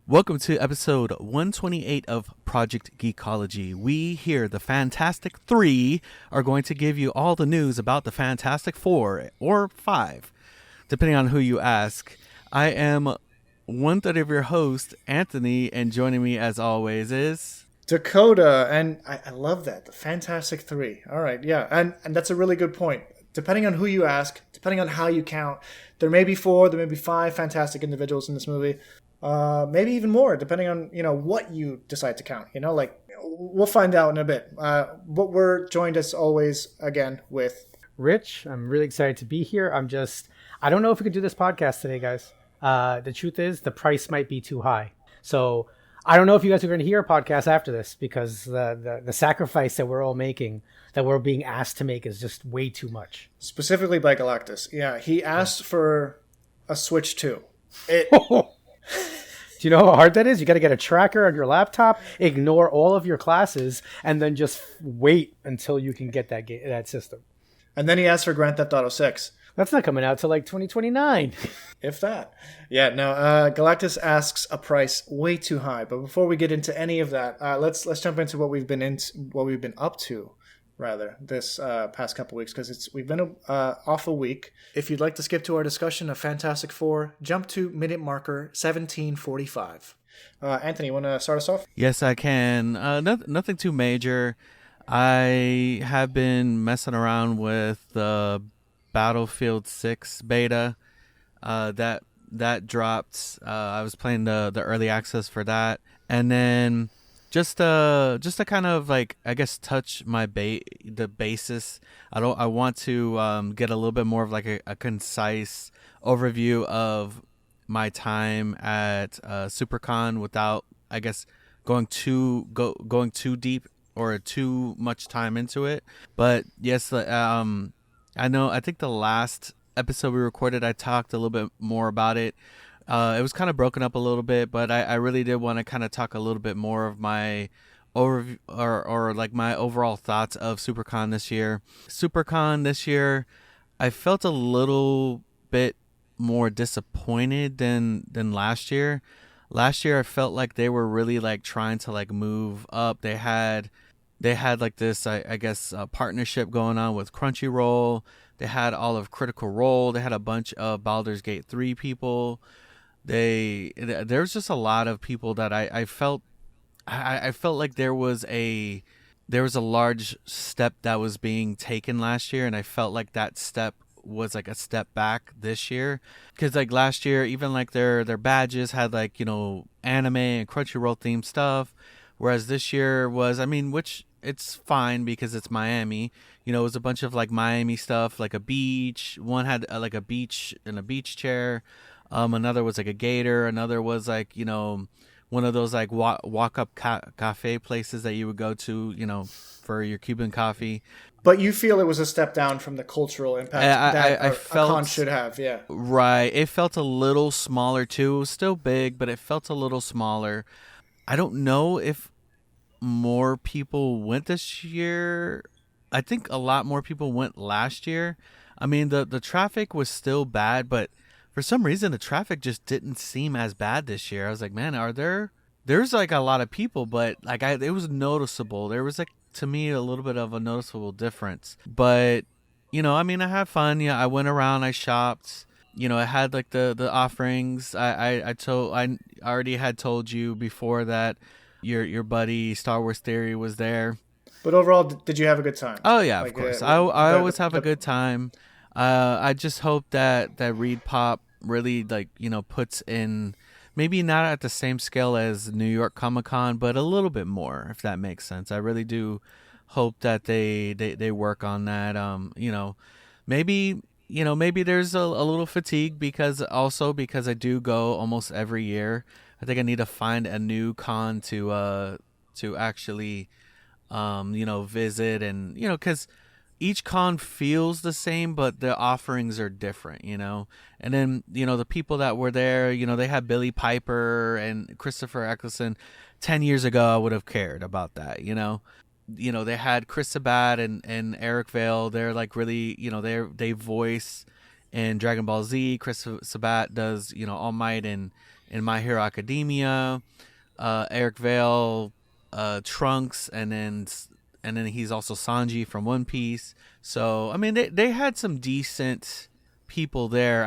Welcome to episode 128 of Project Geekology. We here, the Fantastic Three, are going to give you all the news about the Fantastic Four, or five, depending on who you ask. I am one third of your host, Anthony, and joining me as always is... Dakota, and I love that, the Fantastic Three. All right, yeah, and that's a really good point. Depending on who you ask, depending on how you count, there may be four, there may be five fantastic individuals in this movie. Maybe even more, depending on what you decide to count. We'll find out in a bit. But we're joined as always again with Rich. I'm really excited to be here. I don't know if we can do this podcast today, guys. The truth is, the price might be too high. So I don't know if you guys are going to hear a podcast after this because the sacrifice that we're all making, that we're being asked to make, is just way too much. Specifically by Galactus. Yeah, he asked for a Switch 2. Do you know how hard that is? You got to get a tracker on your laptop, ignore all of your classes, and then just wait until you can get that system. And then he asked for Grand Theft Auto 6. That's not coming out till like 2029. If that. Yeah, no, Galactus asks a price way too high. But before we get into any of that, let's jump into what we've been up to, rather, this past couple weeks, because we've been off a week. If you'd like to skip to our discussion of Fantastic Four, jump to minute marker 1745. Anthony, you want to start us off? Yes, I can. Nothing too major. I have been messing around with the Battlefield 6 beta. That dropped. I was playing the early access for that, and then just to kind of like, I guess, touch the basis. I want to get a little bit more of like a concise overview of my time at SuperCon without, I guess, going too deep or too much time into it. But yes, I think the last episode we recorded, I talked a little bit more about it. It was kind of broken up a little bit, but I really did want to kind of talk a little bit more of my overview or like my overall thoughts of SuperCon this year. SuperCon this year, I felt a little bit more disappointed than last year. Last year, I felt like they were really like trying to like move up. They had like this, I guess, partnership going on with Crunchyroll. They had all of Critical Role. They had a bunch of Baldur's Gate 3 people. There's just a lot of people that I felt like there was a large step that was being taken last year, and I felt like that step was like a step back this year, because like last year, even like their badges had like anime and Crunchyroll themed stuff, whereas this year was, which it's fine because it's Miami. It was a bunch of like Miami stuff, like a beach. One had like a beach and a beach chair. Another was like a gator. Another was like, one of those like walk up cafe places that you would go to, for your Cuban coffee. But you feel it was a step down from the cultural impact that I felt, a con should have, yeah. Right. It felt a little smaller too. It was still big, but it felt a little smaller. I don't know if more people went this year. I think a lot more people went last year. The traffic was still bad, but for some reason the traffic just didn't seem as bad this year. I was like, man, there's like a lot of people, but like it was noticeable. There was like, to me, a little bit of a noticeable difference. But I had fun. Yeah, I went around, I shopped. I had like the offerings. I already had told you before that your buddy Star Wars Theory was there. But overall, did you have a good time? Oh yeah, of course. I always have a good time. I just hope that Reed Pop really like puts in, maybe not at the same scale as New York Comic Con, but a little bit more, if that makes sense. I really do hope that they work on that. Maybe there's a little fatigue because I do go almost every year. I think I need to find a new con to actually visit, and because each con feels the same, but the offerings are different, and then the people that were there, they had Billy Piper and Christopher Eccleston. 10 years ago I would have cared about that. They had Chris Sabat and Eric Vale. They're like really, they voice in Dragon Ball Z. Chris Sabat does All Might and in My Hero Academia, Eric Vale, Trunks, and then he's also Sanji from One Piece. So I mean, they had some decent people there.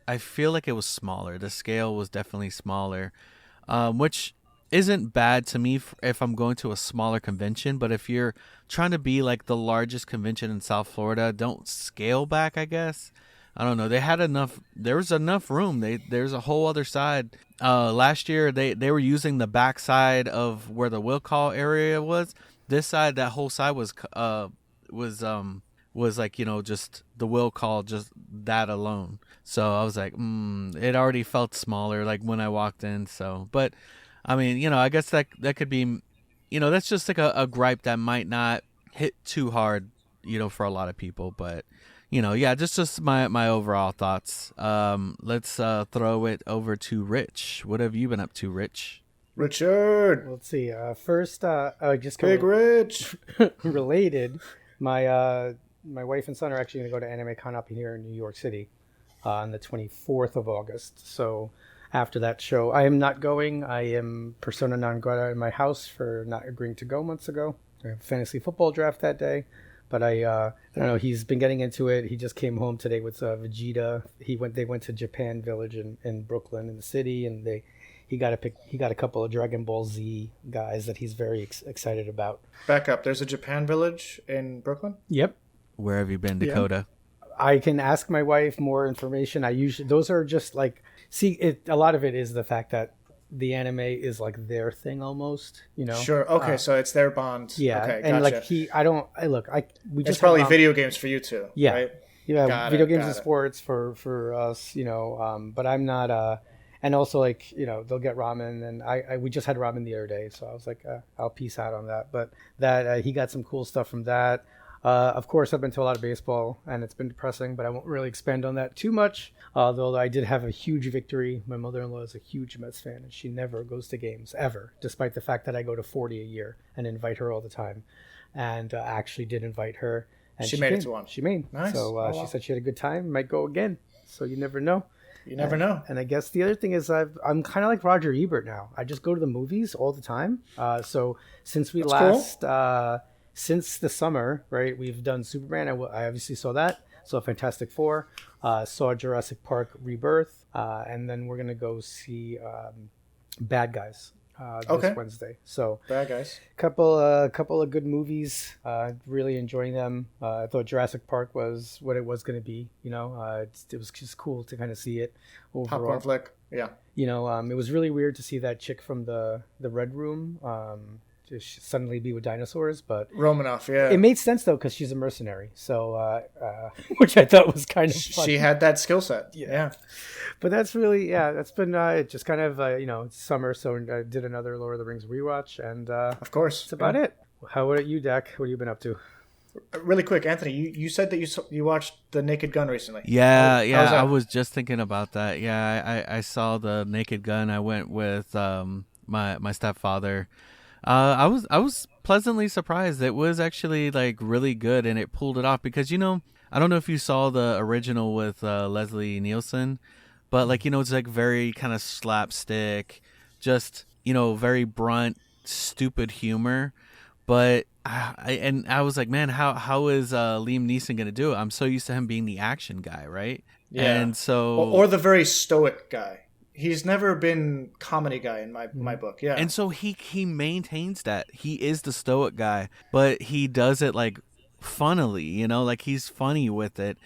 I feel like it was smaller. The scale was definitely smaller, which isn't bad to me if I'm going to a smaller convention. But if you're trying to be like the largest convention in South Florida, don't scale back, I guess. I don't know. They had enough. There was enough room. There's a whole other side. Last year they were using the back side of where the will call area was. This side, that whole side was like, just the will call, just that alone. So I was like, it already felt smaller like when I walked in. So, but I mean, I guess that could be, that's just like a gripe that might not hit too hard, for a lot of people. But, yeah, just my overall thoughts. Let's throw it over to Rich. What have you been up to, Rich? Richard. Let's see. First, just Big Rich. related. My wife and son are actually going to go to Anime Con up here in New York City on the 24th of August. So after that show, I am not going. I am persona non grata in my house for not agreeing to go months ago. I have a fantasy football draft that day. But I don't know. He's been getting into it. He just came home today with Vegeta. They went to Japan Village in Brooklyn in the city, and he got a couple of Dragon Ball Z guys that he's very excited about. Back up. There's a Japan Village in Brooklyn? Yep. Where have you been, Dakota? I can ask my wife more information. Those are just like, a lot of it is the fact that the anime is like their thing almost, Sure. Okay, so it's their bond. Yeah. Okay, and gotcha. we it's just probably video games for you too. Yeah. Right? Yeah. Video games and sports for us, but I'm not, and also like, they'll get ramen, and we just had ramen the other day. So I was like, I'll peace out on that. But that, he got some cool stuff from that. Of course, I've been to a lot of baseball, and it's been depressing, but I won't really expand on that too much. Although I did have a huge victory. My mother-in-law is a huge Mets fan, and she never goes to games, ever, despite the fact that I go to 40 a year and invite her all the time. And actually did invite her. And she made it to one. She made. Nice. So she said she had a good time, might go again. So you never know. You never know. And I guess the other thing is I'm kind of like Roger Ebert now. I just go to the movies all the time. So since we That's last... Since the summer, right, we've done Superman. I obviously saw that. Saw Fantastic Four. Saw Jurassic Park Rebirth. And then we're going to go see Bad Guys this Wednesday. So Bad Guys. Couple of good movies. Really enjoying them. I thought Jurassic Park was what it was going to be. It was just cool to kind of see it overall. Popcorn flick. Yeah. It was really weird to see that chick from the Red Room just suddenly be with dinosaurs, but Romanoff, yeah. It made sense though because she's a mercenary, so which I thought was kind of fun. She had that skill set, yeah. But that's really that's been just kind of it's summer, so I did another Lord of the Rings rewatch, and of course, that's about it. How about you, Dak? What have you been up to? Really quick, Anthony, you said that you watched The Naked Gun recently. Yeah, I was just thinking about that. Yeah, I saw The Naked Gun. I went with my stepfather. I was pleasantly surprised. It was actually like really good, and it pulled it off because I don't know if you saw the original with Leslie Nielsen, but like it's like very kind of slapstick, just very blunt, stupid humor. But I was like, man, how is Liam Neeson gonna do it? I'm so used to him being the action guy, right? Yeah. And so or the very stoic guy. He's never been comedy guy in my book, yeah. And so he maintains that. He is the stoic guy, but he does it like funnily, like he's funny with it.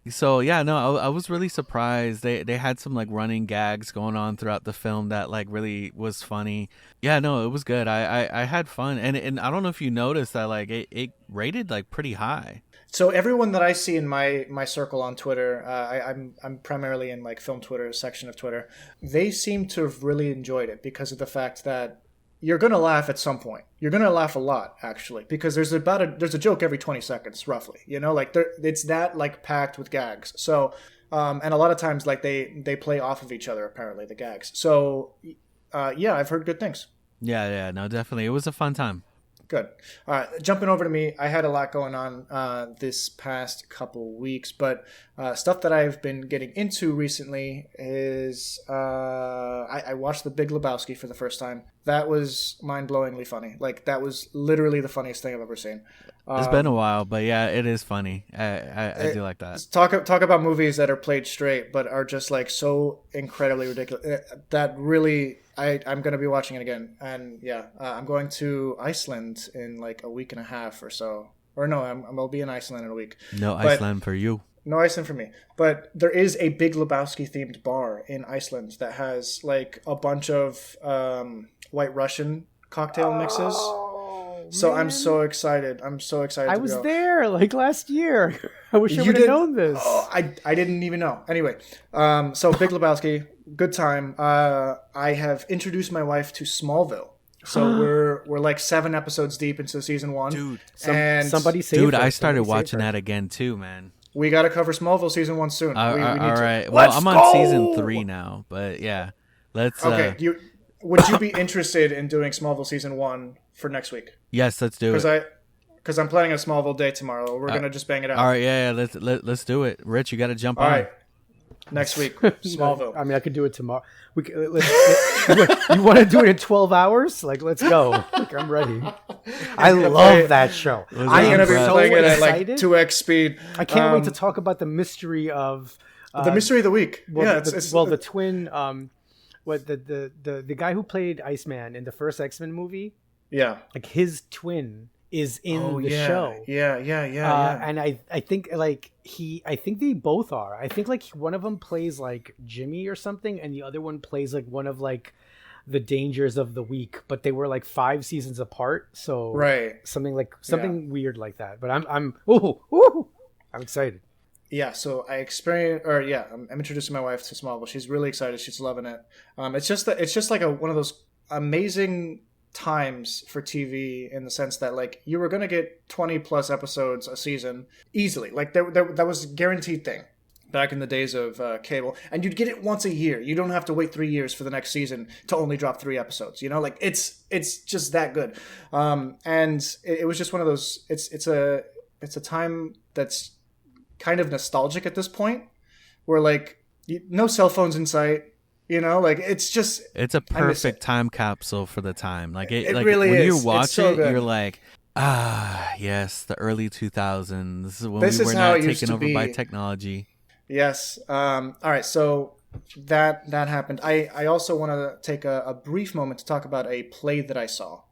So yeah, no, I was really surprised. They had some like running gags going on throughout the film that like really was funny. Yeah, no, it was good. I had fun, and I don't know if you noticed that like it rated like pretty high. So everyone that I see in my circle on Twitter, I'm primarily in like film Twitter section of Twitter. They seem to have really enjoyed it because of the fact that you're gonna laugh at some point. You're gonna laugh a lot actually because there's a joke every 20 seconds roughly. It's that like packed with gags. So and a lot of times like they play off of each other apparently the gags. So yeah, I've heard good things. Yeah, no, definitely, it was a fun time. Good. All right, jumping over to me, I had a lot going on this past couple weeks, but stuff that I've been getting into recently is I watched The Big Lebowski for the first time. That was mind-blowingly funny. Like, that was literally the funniest thing I've ever seen. It's been a while, but yeah, it is funny. I do like that. Talk about movies that are played straight, but are just like so incredibly ridiculous. That really, I'm going to be watching it again. And yeah, I'm going to Iceland in like a week and a half or so. Or no, I'll be in Iceland in a week. No Iceland for you. No Iceland for me. But there is a Big Lebowski themed bar in Iceland that has like a bunch of White Russian cocktail mixes. So man. I'm so excited. I was there like last year. I wish I would have known this. Oh, I didn't even know. Anyway, so Big Lebowski, good time. I have introduced my wife to Smallville. So we're like 7 episodes deep into season 1. Dude, somebody saved Dude, her. I started watching that again too, man. We got to cover Smallville season 1 soon. All we need right. to. Well, I'm on season 3 now, but yeah. Let's Okay, would you be interested in doing Smallville season 1 for next week? Yes, let's do it. Because I'm planning a Smallville day tomorrow. We're gonna just bang it out. All right, yeah, let's do it. Rich, you got to jump on. All right, next week, Smallville. I mean, I could do it tomorrow. You want to do it in 12 hours? Like, let's go. Like, I'm ready. I love that show. I'm gonna be playing it at like 2x speed. I can't wait to talk about the mystery of the mystery of the week. Well, the twin. The guy who played Iceman in the first X-Men movie. Yeah, like his twin is in the show. Yeah. And I think I think they both are. I think like one of them plays like Jimmy or something, and the other one plays like one of like the dangers of the week. But they were like 5 seasons apart, so something weird like that. But I'm excited. Yeah, so I'm introducing my wife to Smallville. She's really excited. She's loving it. It's just like one of those amazing times for TV in the sense that like you were gonna get 20 plus episodes a season easily. Like that was a guaranteed thing back in the days of cable, and you'd get it once a year. You don't have to wait 3 years for the next season to only drop 3 episodes. You know, like it's just that good. And it was just one of those. It's a time that's kind of nostalgic at this point, where like no cell phones in sight. You know, like it's a perfect time capsule for the time. Like it like really when is. you watch so it, good. you're like, yes, the early 2000s when this we were how not it used taken to over be. by technology. Yes. All right. So that happened. I also want to take a brief moment to talk about a play that I saw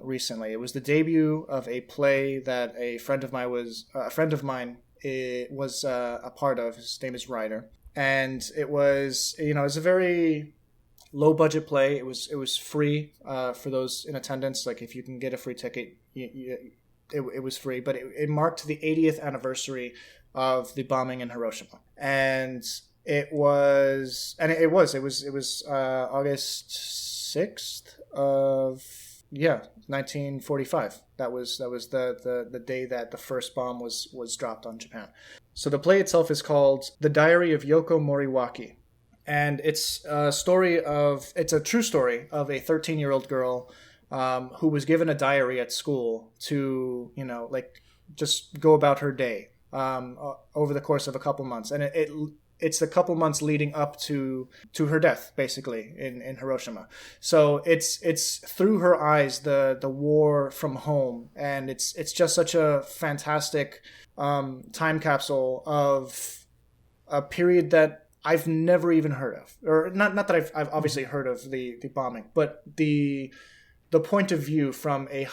recently. It was the debut of a play that a friend of mine was a part of. His name is Ryder. And it was, it was a very low budget play. It was free for those in attendance. Like if you can get a free ticket, it was free. But it marked the 80th anniversary of the bombing in Hiroshima, and it was August 6th of 1945. That was the day that the first bomb was dropped on Japan. So the play itself is called The Diary of Yoko Moriwaki. And it's a true story of a 13-year-old girl who was given a diary at school to, just go about her day over the course of a couple months. And it's the couple months leading up to her death, basically, in Hiroshima. So it's through her eyes, the war from home. And it's just such a fantastic time capsule of a period that I've never even heard of, or not that I've obviously heard of the bombing, but the point of view from a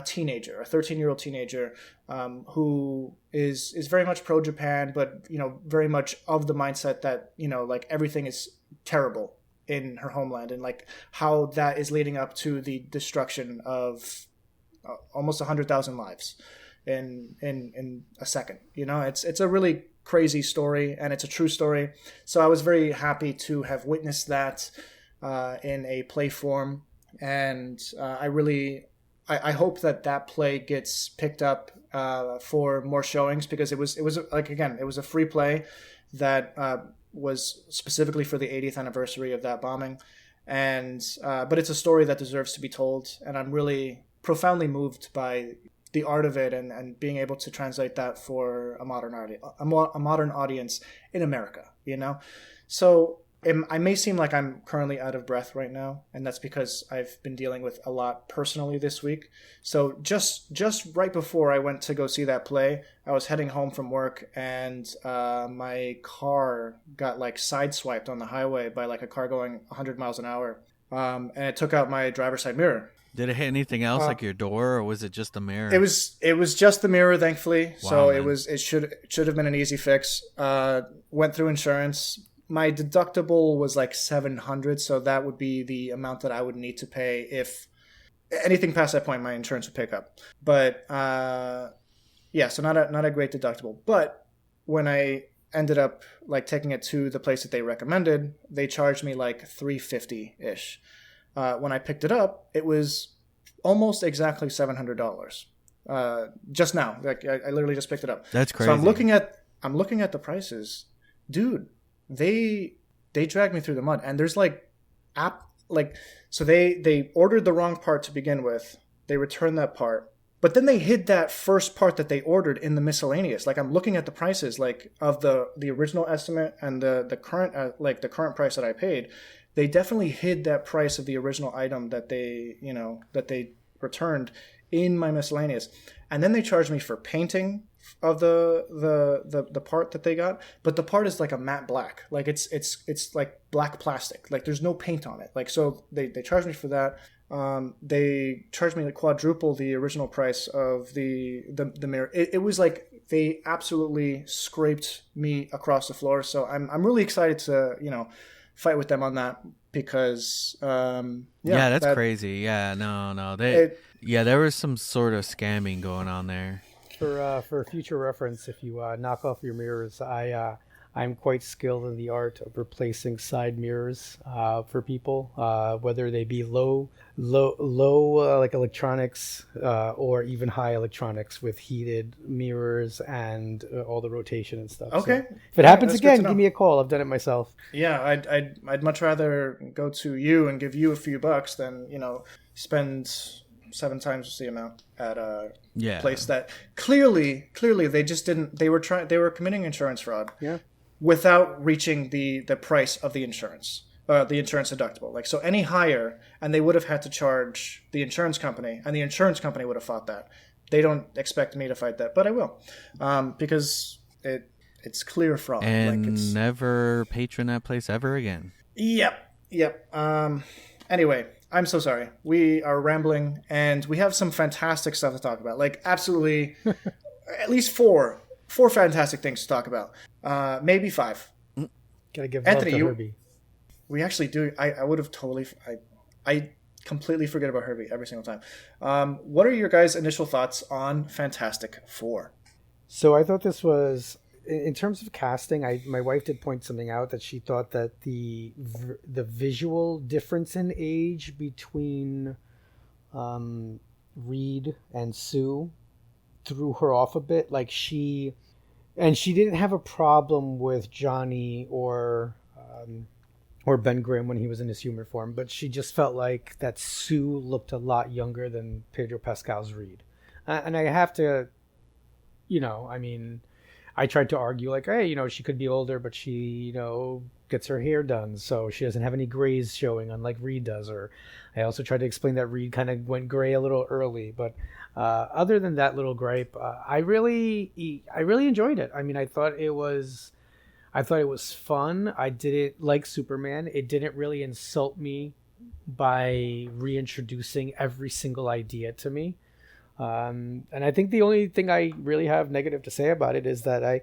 teenager, a 13-year-old teenager, who is very much pro Japan, but very much of the mindset that like everything is terrible in her homeland, and like how that is leading up to the destruction of almost 100,000 lives in a second. It's a really crazy story, and it's a true story. So I was very happy to have witnessed that in a play form, and I hope that play gets picked up for more showings, because it was like, again, it was a free play that was specifically for the 80th anniversary of that bombing, and but it's a story that deserves to be told, and I'm really profoundly moved by the art of it, and being able to translate that for a modern audience in America, you know? So I may seem like I'm currently out of breath right now, and that's because I've been dealing with a lot personally this week. So just right before I went to go see that play, I was heading home from work, and my car got like sideswiped on the highway by like a car going 100 miles an hour, and it took out my driver's side mirror. Did it hit anything else, like your door, or was it just the mirror? It was just the mirror, thankfully. Wow, so man. it should have been an easy fix. Went through insurance. My deductible was like $700, so that would be the amount that I would need to pay if anything past that point. My insurance would pick up. But yeah, so not a great deductible. But when I ended up like taking it to the place that they recommended, they charged me like $350 ish. When I picked it up, it was almost exactly $700. Just now, like I literally just picked it up. That's crazy. So I'm looking at the prices, dude. They dragged me through the mud, and there's so they ordered the wrong part to begin with. They returned that part, but then they hid that first part that they ordered in the miscellaneous. Like I'm looking at the prices, like of the original estimate and the current the current price that I paid. They definitely hid that price of the original item that they returned in my miscellaneous, and then they charged me for painting of the part that they got, but the part is like a matte black, like it's like black plastic, like there's no paint on it. Like so they charged me for that. They charged me like quadruple the original price of the mirror. It was like they absolutely scraped me across the floor. So I'm really excited to fight with them on that, because that's crazy. Yeah, no, there was some sort of scamming going on there. For future reference, if you knock off your mirrors, I'm quite skilled in the art of replacing side mirrors for people, whether they be low like electronics or even high electronics with heated mirrors and all the rotation and stuff. Okay. So if it happens again, give me a call. I've done it myself. Yeah, I'd much rather go to you and give you a few bucks than spend 7 times the amount at a place that clearly they just didn't. They were committing insurance fraud. Yeah. Without reaching the price of the insurance deductible. Like, so any higher, and they would have had to charge the insurance company, and the insurance company would have fought that. They don't expect me to fight that, but I will, because it's clear fraud. And like it's, never patron that place ever again. Yep. Anyway, I'm so sorry. We are rambling, and we have some fantastic stuff to talk about. Like, absolutely, at least four fantastic things to talk about. Maybe 5. Gotta give Anthony, love to Herbie. We actually do. I would have totally. I completely forget about Herbie every single time. What are your guys' initial thoughts on Fantastic Four? So I thought this was, in terms of casting, my wife did point something out, that she thought that the visual difference in age between Reed and Sue threw her off a bit. Like she didn't have a problem with Johnny or Ben Grimm when he was in his human form, but she just felt like that Sue looked a lot younger than Pedro Pascal's Reed. And I have to, I tried to argue like, hey, she could be older, but she, gets her hair done, so she doesn't have any grays showing, unlike Reed does. Or I also tried to explain that Reed kind of went gray a little early. But other than that little gripe, I really enjoyed it. I mean, I thought it was fun. I didn't like Superman. It didn't really insult me by reintroducing every single idea to me. And I think the only thing I really have negative to say about it is that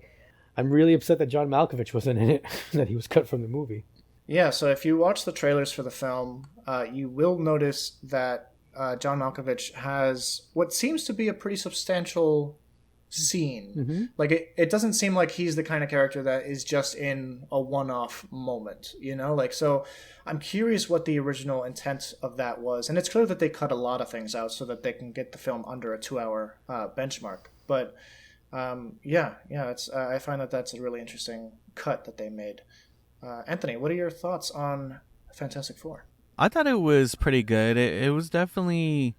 I'm really upset that John Malkovich wasn't in it, that he was cut from the movie. Yeah, so if you watch the trailers for the film, you will notice that John Malkovich has what seems to be a pretty substantial scene. Mm-hmm. Like, it doesn't seem like he's the kind of character that is just in a one-off moment, Like, so I'm curious what the original intent of that was. And it's clear that they cut a lot of things out so that they can get the film under a 2-hour benchmark. But I find that that's a really interesting cut that they made. Anthony, what are your thoughts on Fantastic Four? I thought it was pretty good. It was definitely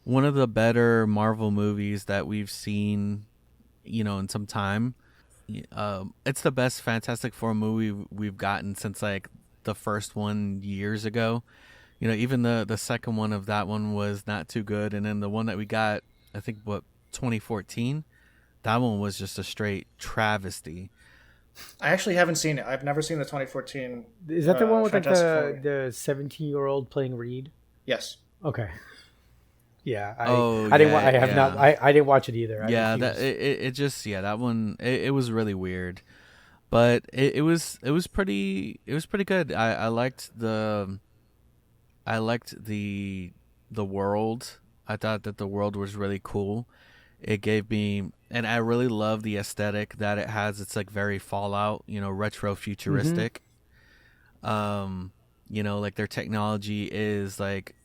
one of the better Marvel movies that we've seen, in some time. It's the best Fantastic Four movie we've gotten since like the first one years ago. Even the second one of that one was not too good, and then the one that we got, I think, 2014, that one was just a straight travesty. I actually haven't seen it. I've never seen the 2014. Is that the one with like Fantastic Four. the 17-year-old playing Reed? Yes. Okay. Yeah, I didn't. I yeah, have yeah. not. I didn't watch it either. Yeah, that it just that one it was really weird, but it was pretty good. I liked the world. I thought that the world was really cool. It gave me, and I really love the aesthetic that it has. It's like very Fallout, retro futuristic. Like their technology is like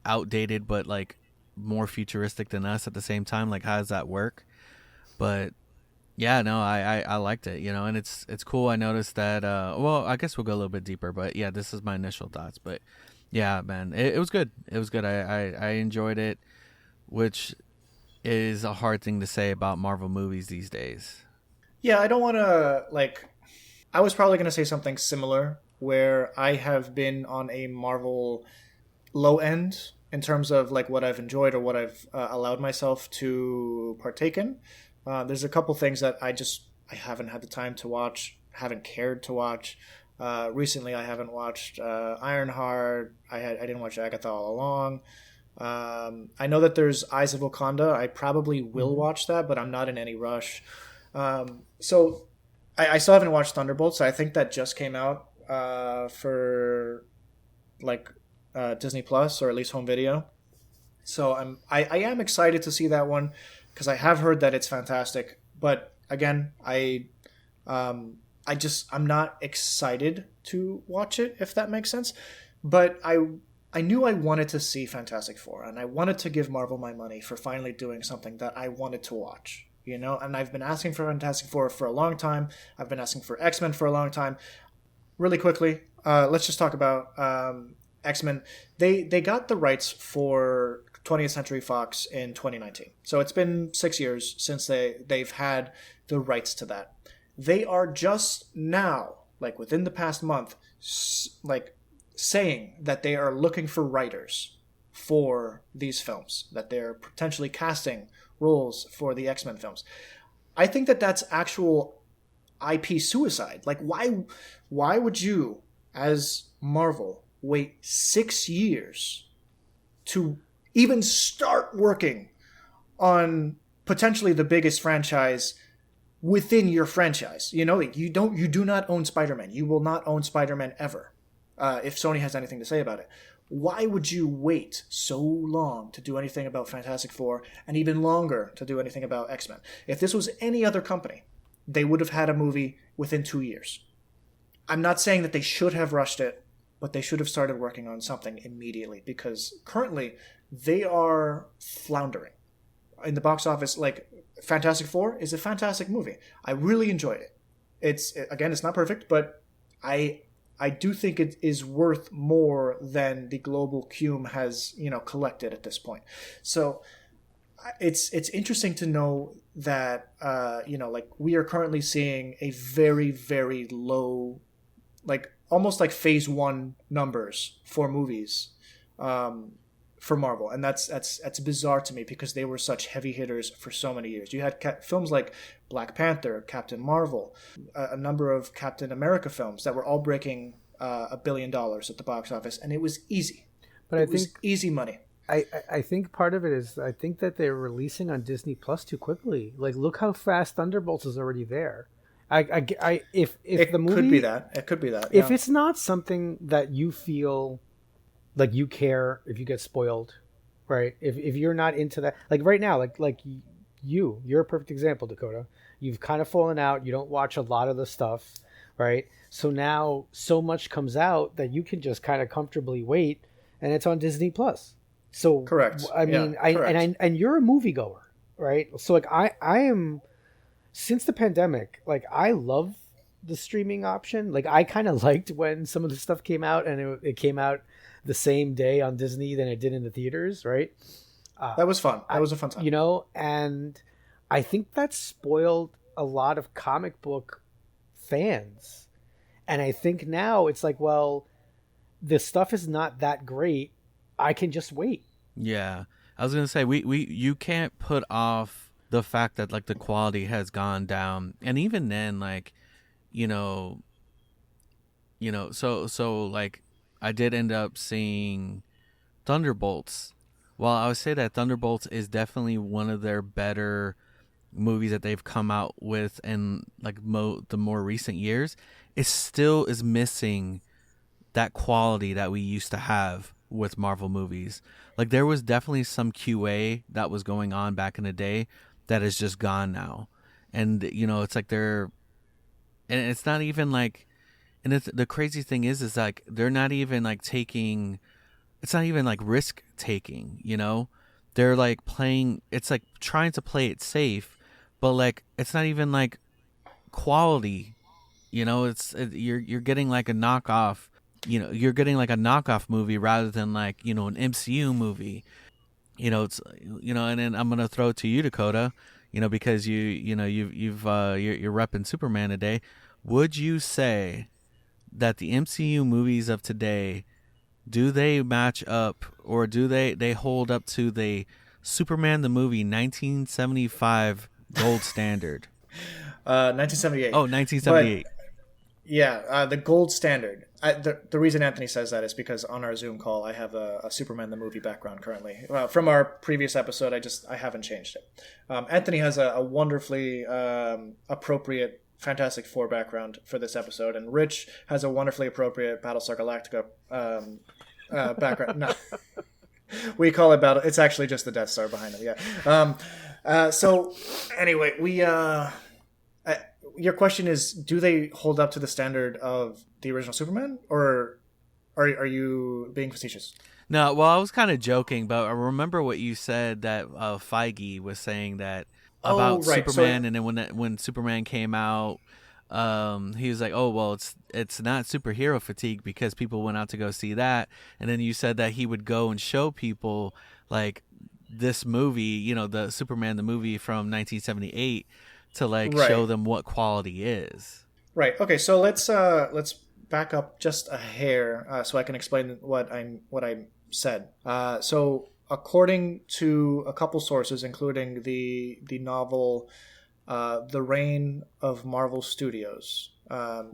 outdated, but like more futuristic than us at the same time. Like, how does that work? But yeah, no, I liked it, and it's cool. I noticed that. Well, I guess we'll go a little bit deeper, but yeah, this is my initial thoughts. But yeah, man, it was good. It was good. I enjoyed it, which is a hard thing to say about Marvel movies these days. Yeah, I don't want to like. I was probably going to say something similar, where I have been on a Marvel low end in terms of like what I've enjoyed or what I've allowed myself to partake in. There's a couple things that I haven't had the time to watch, haven't cared to watch. Recently, I haven't watched Ironheart. I didn't watch Agatha All Along. I know that there's Eyes of Wakanda. I probably will watch that, but I'm not in any rush. So I still haven't watched Thunderbolts. I think that just came out for like Disney Plus or at least home video. So I am excited to see that one because I have heard that it's fantastic. But again, I'm not excited to watch it, if that makes sense. But I knew I wanted to see Fantastic Four, and I wanted to give Marvel my money for finally doing something that I wanted to watch. And I've been asking for Fantastic Four for a long time. I've been asking for X-Men for a long time. Really quickly, let's just talk about X-Men. They got the rights for 20th Century Fox in 2019. So it's been 6 years since they've had the rights to that. They are just now, like within the past month, like saying that they are looking for writers for these films, that they're potentially casting roles for the X-Men films. I think that that's actual IP suicide. Like, why would you, as Marvel, wait 6 years to even start working on potentially the biggest franchise within your franchise? You do not own Spider-Man. You will not own Spider-Man ever, if Sony has anything to say about it. Why would you wait so long to do anything about Fantastic Four and even longer to do anything about X-Men? If this was any other company, they would have had a movie within 2 years. I'm not saying that they should have rushed it, but they should have started working on something immediately, because currently they are floundering in the box office. Like, Fantastic Four is a fantastic movie. I really enjoyed it. It's not perfect, but I do think it is worth more than the global cume has, collected at this point. So it's interesting to know that, like, we are currently seeing a very, very low, like almost like phase one numbers for movies, for Marvel. And that's bizarre to me, because they were such heavy hitters for so many years. You had films like Black Panther, Captain Marvel, a number of Captain America films that were all breaking $1 billion at the box office, and it was easy. But it was easy money. I think part of it is, I think that they're releasing on Disney Plus too quickly. Like, look how fast Thunderbolts is already there. If the movie, it could be that. If it's not something that you feel like you care, if you get spoiled, right? If you're not into that, like right now, like you're a perfect example, Dakota. You've kind of fallen out. You don't watch a lot of the stuff, right? So now so much comes out that you can just kind of comfortably wait, and it's on Disney Plus. So correct. I mean, correct. And you're a moviegoer, right? So like I am, since the pandemic, like I love the streaming option. Like I kind of liked when some of the stuff came out, and it came out the same day on Disney than it did in the theaters, right? That was fun. That was a fun time. And I think that spoiled a lot of comic book fans. And I think now it's like, well, the stuff is not that great. I can just wait. Yeah, I was gonna say we you can't put off the fact that like the quality has gone down, and even then, like, you know, so like I did end up seeing Thunderbolts. Well, I would say that Thunderbolts is definitely one of their better movies that they've come out with in like the more recent years. It still is missing that quality that we used to have with Marvel movies. Like there was definitely some QA that was going on back in the day that is just gone now. And it's like and it's not even like, and the crazy thing is like they're not even like taking, it's not even like risk taking, they're like playing, it's like trying to play it safe, but like it's not even like quality, you're getting like a knockoff, you're getting like a knockoff movie rather than like, an MCU movie. It's, and then I'm going to throw it to you, Dakota, because you're repping Superman today. Would you say that the MCU movies of today, do they match up, or do they hold up to the Superman the movie 1975 gold standard? 1978. Oh, 1978. Yeah, the gold standard. The reason Anthony says that is because on our Zoom call, I have a Superman the movie background currently. From our previous episode, I haven't changed it. Anthony has a wonderfully appropriate Fantastic Four background for this episode, and Rich has a wonderfully appropriate Battlestar Galactica background. No, we call it Battle. It's actually just the Death Star behind him. Yeah. So anyway, your question is, do they hold up to the standard of the original Superman, or are you being facetious? No, well, I was kind of joking, but I remember what you said, that Feige was saying that about Superman, and then when Superman came out, he was like, oh, well, it's not superhero fatigue because people went out to go see that. And then you said that he would go and show people like this movie, the Superman the movie from 1978, to like show them what quality is. Right. Okay. So let's back up just a hair so I can explain what I said. So according to a couple sources, including the novel The Reign of Marvel Studios,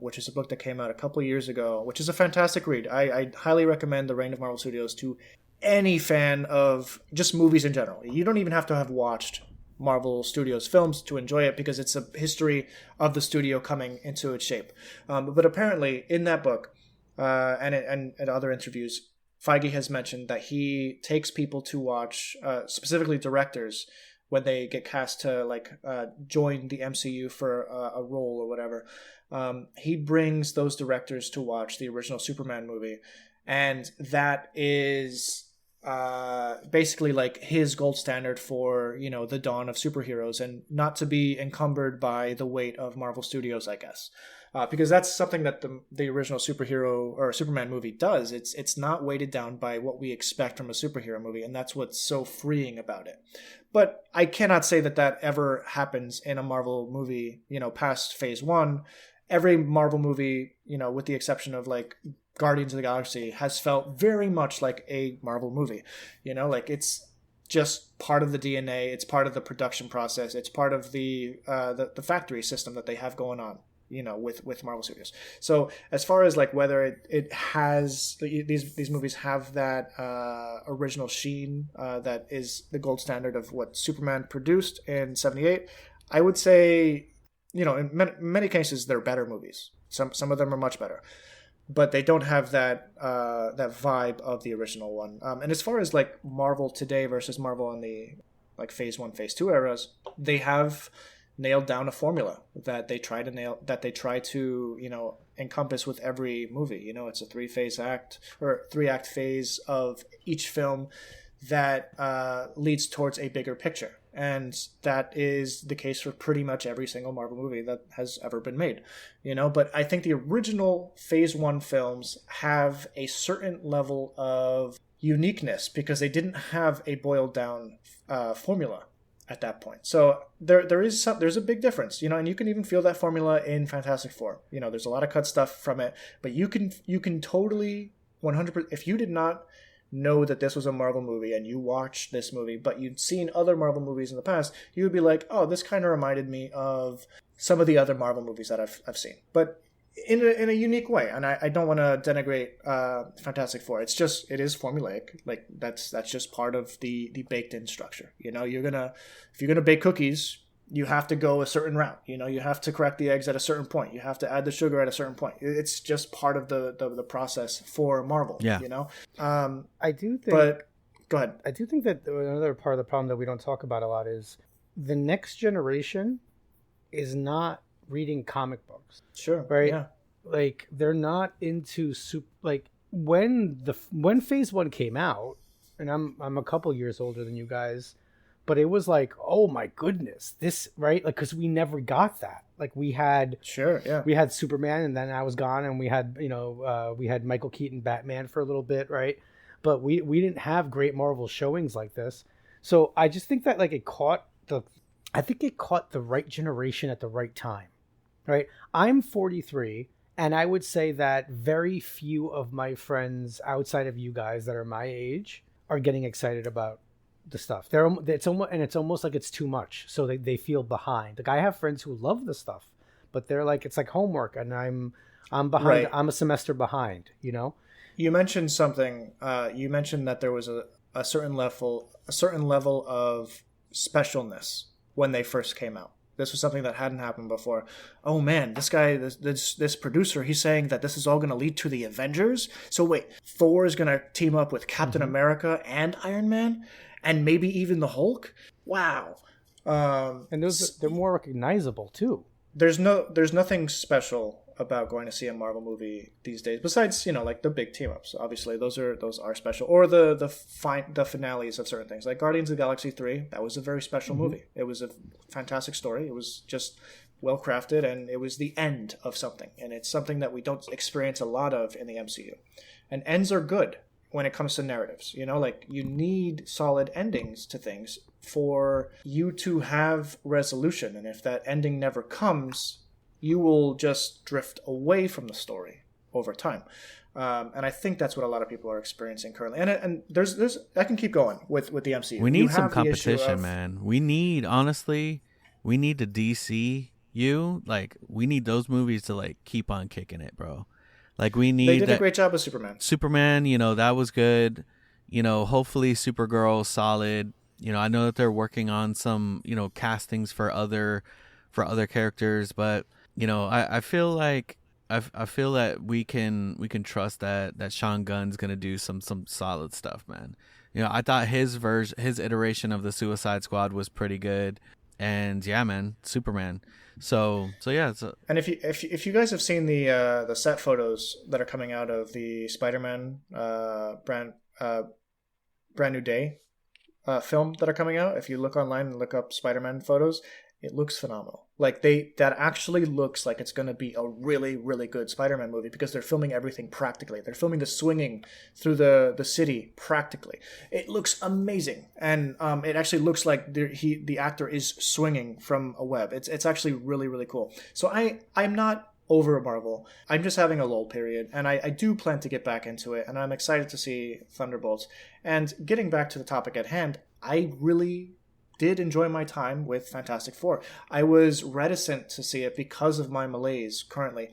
which is a book that came out a couple years ago, which is a fantastic read. I highly recommend The Reign of Marvel Studios to any fan of just movies in general. You don't even have to have watched Marvel Studios films to enjoy it, because it's a history of the studio coming into its shape. But apparently in that book and other interviews, Feige has mentioned that he takes people to watch, specifically directors, when they get cast to join the MCU for a role or whatever. He brings those directors to watch the original Superman movie, and that is basically like his gold standard for the dawn of superheroes, and not to be encumbered by the weight of Marvel Studios, I guess, because that's something that the original superhero or Superman movie does. It's not weighted down by what we expect from a superhero movie, and that's what's so freeing about it. But I cannot say that ever happens in a Marvel movie, past phase one. Every Marvel movie, with the exception of like Guardians of the Galaxy, has felt very much like a Marvel movie. It's just part of the DNA. It's part of the production process. It's part of the factory system that they have going on, with Marvel Studios. So as far as like whether it has these movies have that original sheen that is the gold standard of what Superman produced in '78, I would say, in many cases they're better movies. Some of them are much better, but they don't have that vibe of the original one. And as far as like Marvel today versus Marvel in the like phase 1, phase 2 eras, they have nailed down a formula that they try to encompass with every movie. It's a 3-act phase of each film that leads towards a bigger picture. And that is the case for pretty much every single Marvel movie that has ever been made, but I think the original Phase 1 films have a certain level of uniqueness because they didn't have a boiled down formula at that point. So there's a big difference, and you can even feel that formula in Fantastic Four. There's a lot of cut stuff from it, but you can totally 100%, if you did not know that this was a Marvel movie and you watched this movie, but you'd seen other Marvel movies in the past, you would be like, oh, this kind of reminded me of some of the other Marvel movies that I've seen, but in a unique way. And I don't want to denigrate Fantastic Four. It is formulaic. Like that's just part of the baked in structure. If you're gonna bake cookies, you have to go a certain route. You have to crack the eggs at a certain point. You have to add the sugar at a certain point. It's just part of the process for Marvel. Yeah. I do think. But go ahead. I do think that another part of the problem that we don't talk about a lot is the next generation is not reading comic books. Sure. Right. Yeah. Like they're not into when Phase 1 came out, and I'm a couple years older than you guys. But it was like, oh my goodness, this, right? Like, because we never got that. Like we had, sure, yeah, we had Superman, and then I was gone, and we had, we had Michael Keaton Batman for a little bit, right? But we didn't have great Marvel showings like this. So I just think that it caught the right generation at the right time, right? I'm 43, and I would say that very few of my friends outside of you guys that are my age are getting excited about the stuff. It's almost like it's too much, so they feel behind. Like I have friends who love the stuff, but they're like, it's like homework, and I'm behind. Right. I'm a semester behind. You mentioned something. You mentioned that there was a certain level of specialness when they first came out. This was something that hadn't happened before. Oh man, this guy, this producer, he's saying that this is all going to lead to the Avengers. So wait, Thor is going to team up with Captain America and Iron Man? And maybe even the Hulk. Wow. And they're more recognizable too. There's nothing special about going to see a Marvel movie these days, besides like the big team ups. Obviously, those are special, or the finales of certain things, like Guardians of the Galaxy 3. That was a very special movie. It was a fantastic story. It was just well crafted, and it was the end of something, and it's something that we don't experience a lot of in the MCU. And ends are good when it comes to narratives. You need solid endings to things for you to have resolution. And if that ending never comes, you will just drift away from the story over time. And I think that's what a lot of people are experiencing currently. And there's I can keep going with the MCU. We need some competition, man. We need the DCU. We need those movies to keep on kicking it, bro. We need. They did a great job with Superman. Superman, that was good. Hopefully Supergirl solid. I know that they're working on some, castings for other characters, but I feel like I feel that we can trust that Sean Gunn's gonna do some solid stuff, man. I thought his iteration of the Suicide Squad was pretty good, and yeah, man, Superman. So yeah. And if you guys have seen the set photos that are coming out of the Spider-Man brand new day film that are coming out, if you look online and look up Spider-Man photos, it looks phenomenal. That actually looks like it's going to be a really, really good Spider-Man movie because they're filming everything practically. They're filming the swinging through the city practically. It looks amazing. And it actually looks like the actor is swinging from a web. It's actually really, really cool. So I'm not over Marvel. I'm just having a lull period, and I do plan to get back into it, and I'm excited to see Thunderbolts. And getting back to the topic at hand, I really did enjoy my time with Fantastic Four. I was reticent to see it because of my malaise currently,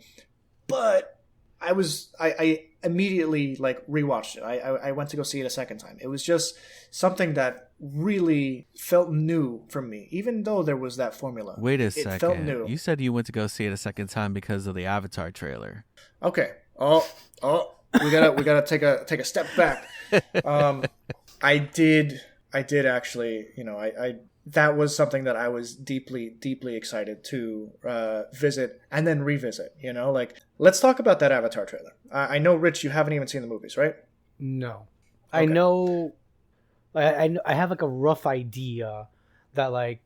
but I immediately rewatched it. I went to go see it a second time. It was just something that really felt new for me, even though there was that formula. Wait a second. It felt new. You said you went to go see it a second time because of the Avatar trailer. Okay. Oh, we gotta take a step back. I did actually, that was something that I was deeply, deeply excited to visit and then revisit, let's talk about that Avatar trailer. I know, Rich, you haven't even seen the movies, right? No. Okay. I know, I have a rough idea, that like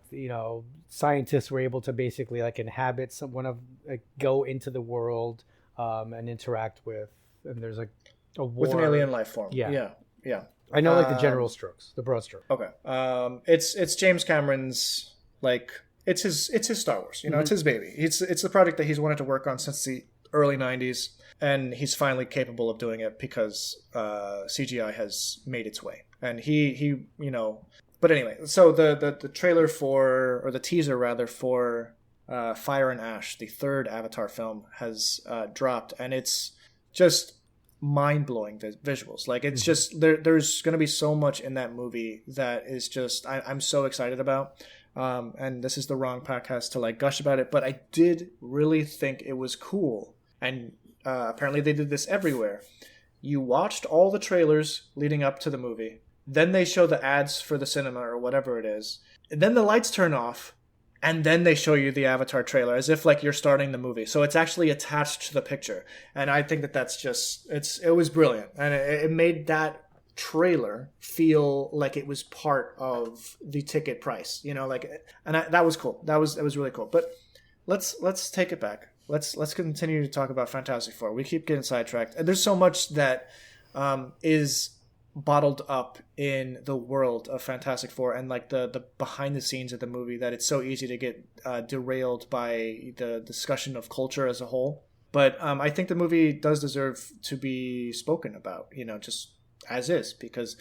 scientists were able to basically like inhabit someone of like go into the world and interact with, and there's like a war with an alien life form. Yeah. Yeah. I know like the general strokes, the broad strokes. Okay. It's James Cameron's, like, it's his Star Wars. It's his baby. It's the project that he's wanted to work on since the early '90s, and he's finally capable of doing it because CGI has made its way. And he But anyway, so the trailer for, or the teaser rather, for Fire and Ash, the third Avatar film, has dropped, and it's just mind-blowing visuals. Like, it's just there's going to be so much in that movie that is just I'm so excited about. And this is the wrong podcast to like gush about it, but I did really think it was cool. And apparently they did this everywhere. You watched all the trailers leading up to the movie, then they show the ads for the cinema or whatever it is, and then the lights turn off, and then they show you the Avatar trailer as if like you're starting the movie. So it's actually attached to the picture. And I think that that's just, it was brilliant. And it made that trailer feel like it was part of the ticket price, that was cool. That was really cool. But let's take it back. Let's continue to talk about Fantastic Four. We keep getting sidetracked. And there's so much that is bottled up in the world of Fantastic Four and like the behind the scenes of the movie that it's so easy to get derailed by the discussion of culture as a whole. But I think the movie does deserve to be spoken about, just as is, because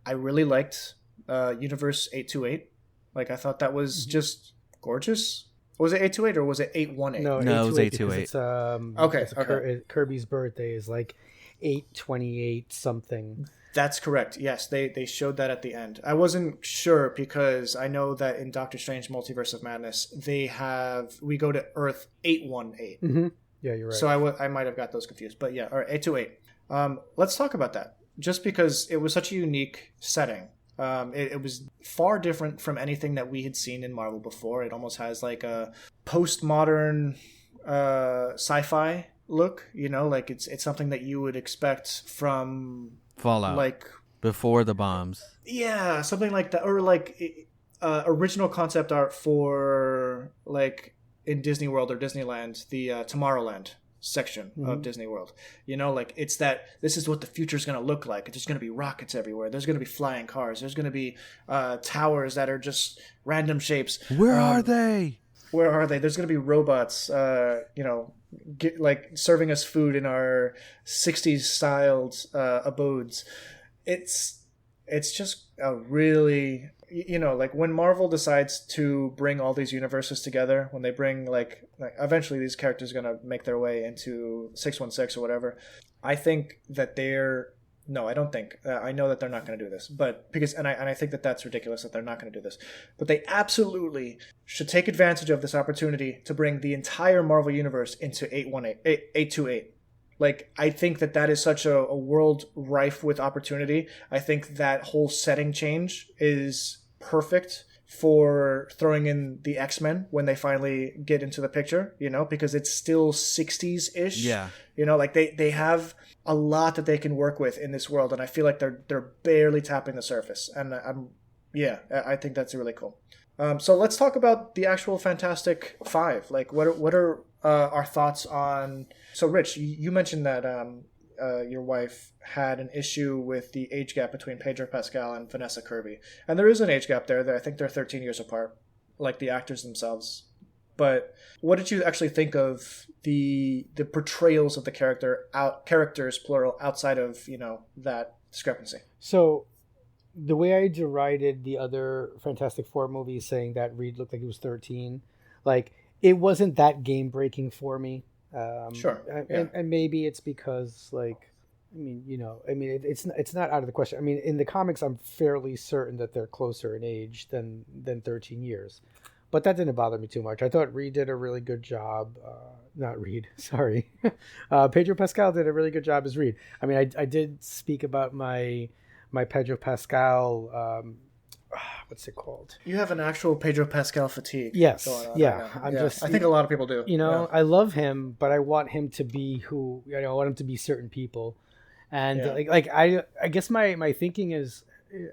I really liked Universe 828. Like, I thought that was just gorgeous. Was it 828 or was it 818? No, it was 828. It's okay. Kirby's birthday is like 828 something. That's correct. Yes, they showed that at the end. I wasn't sure because I know that in Doctor Strange Multiverse of Madness, we go to Earth 818. Mm-hmm. Yeah, you're right. So I might have got those confused. But yeah, all right, 828. Let's talk about that. Just because it was such a unique setting. It was far different from anything that we had seen in Marvel before. It almost has like a postmodern sci-fi look, like it's something that you would expect from Fallout, like before the bombs. Yeah, something like that, or like original concept art for like in Disney World or Disneyland, the Tomorrowland section of Disney World. Like it's that this is what the future is going to look like. There's going to be rockets everywhere. There's going to be flying cars. There's going to be towers that are just random shapes. Where are they? Where are they? There's going to be robots, like serving us food in our 60s styled abodes. It's just a really, like when Marvel decides to bring all these universes together, when they bring like eventually these characters are going to make their way into 616 or whatever. I think that I don't think. I know that they're not going to do this, but I think that that's ridiculous that they're not going to do this. But they absolutely should take advantage of this opportunity to bring the entire Marvel universe into 828. Like, I think that is such a world rife with opportunity. I think that whole setting change is perfect for throwing in the X-Men when they finally get into the picture, because it's still 60s-ish. Yeah. Like they have a lot that they can work with in this world, and I feel like they're barely tapping the surface. And I think that's really cool. So let's talk about the actual Fantastic Five. Like, what are our thoughts on? So, Rich, you mentioned that your wife had an issue with the age gap between Pedro Pascal and Vanessa Kirby, and there is an age gap there. I think they're 13 years apart, like the actors themselves. But what did you actually think of the portrayals of the characters plural outside of that discrepancy? So the way I derided the other Fantastic Four movies, saying that Reed looked like he was 13, like it wasn't that game breaking for me. Sure, and maybe it's because it's not out of the question. I mean, in the comics, I'm fairly certain that they're closer in age than 13 years. But that didn't bother me too much. I thought Reed did a really good job. Not Reed, sorry. Pedro Pascal did a really good job as Reed. I mean, I did speak about my Pedro Pascal. What's it called? You have an actual Pedro Pascal fatigue. Yes. Going on Yeah. Right now. I think a lot of people do. I love him, but I want him to be I want him to be certain people. And I guess my thinking is,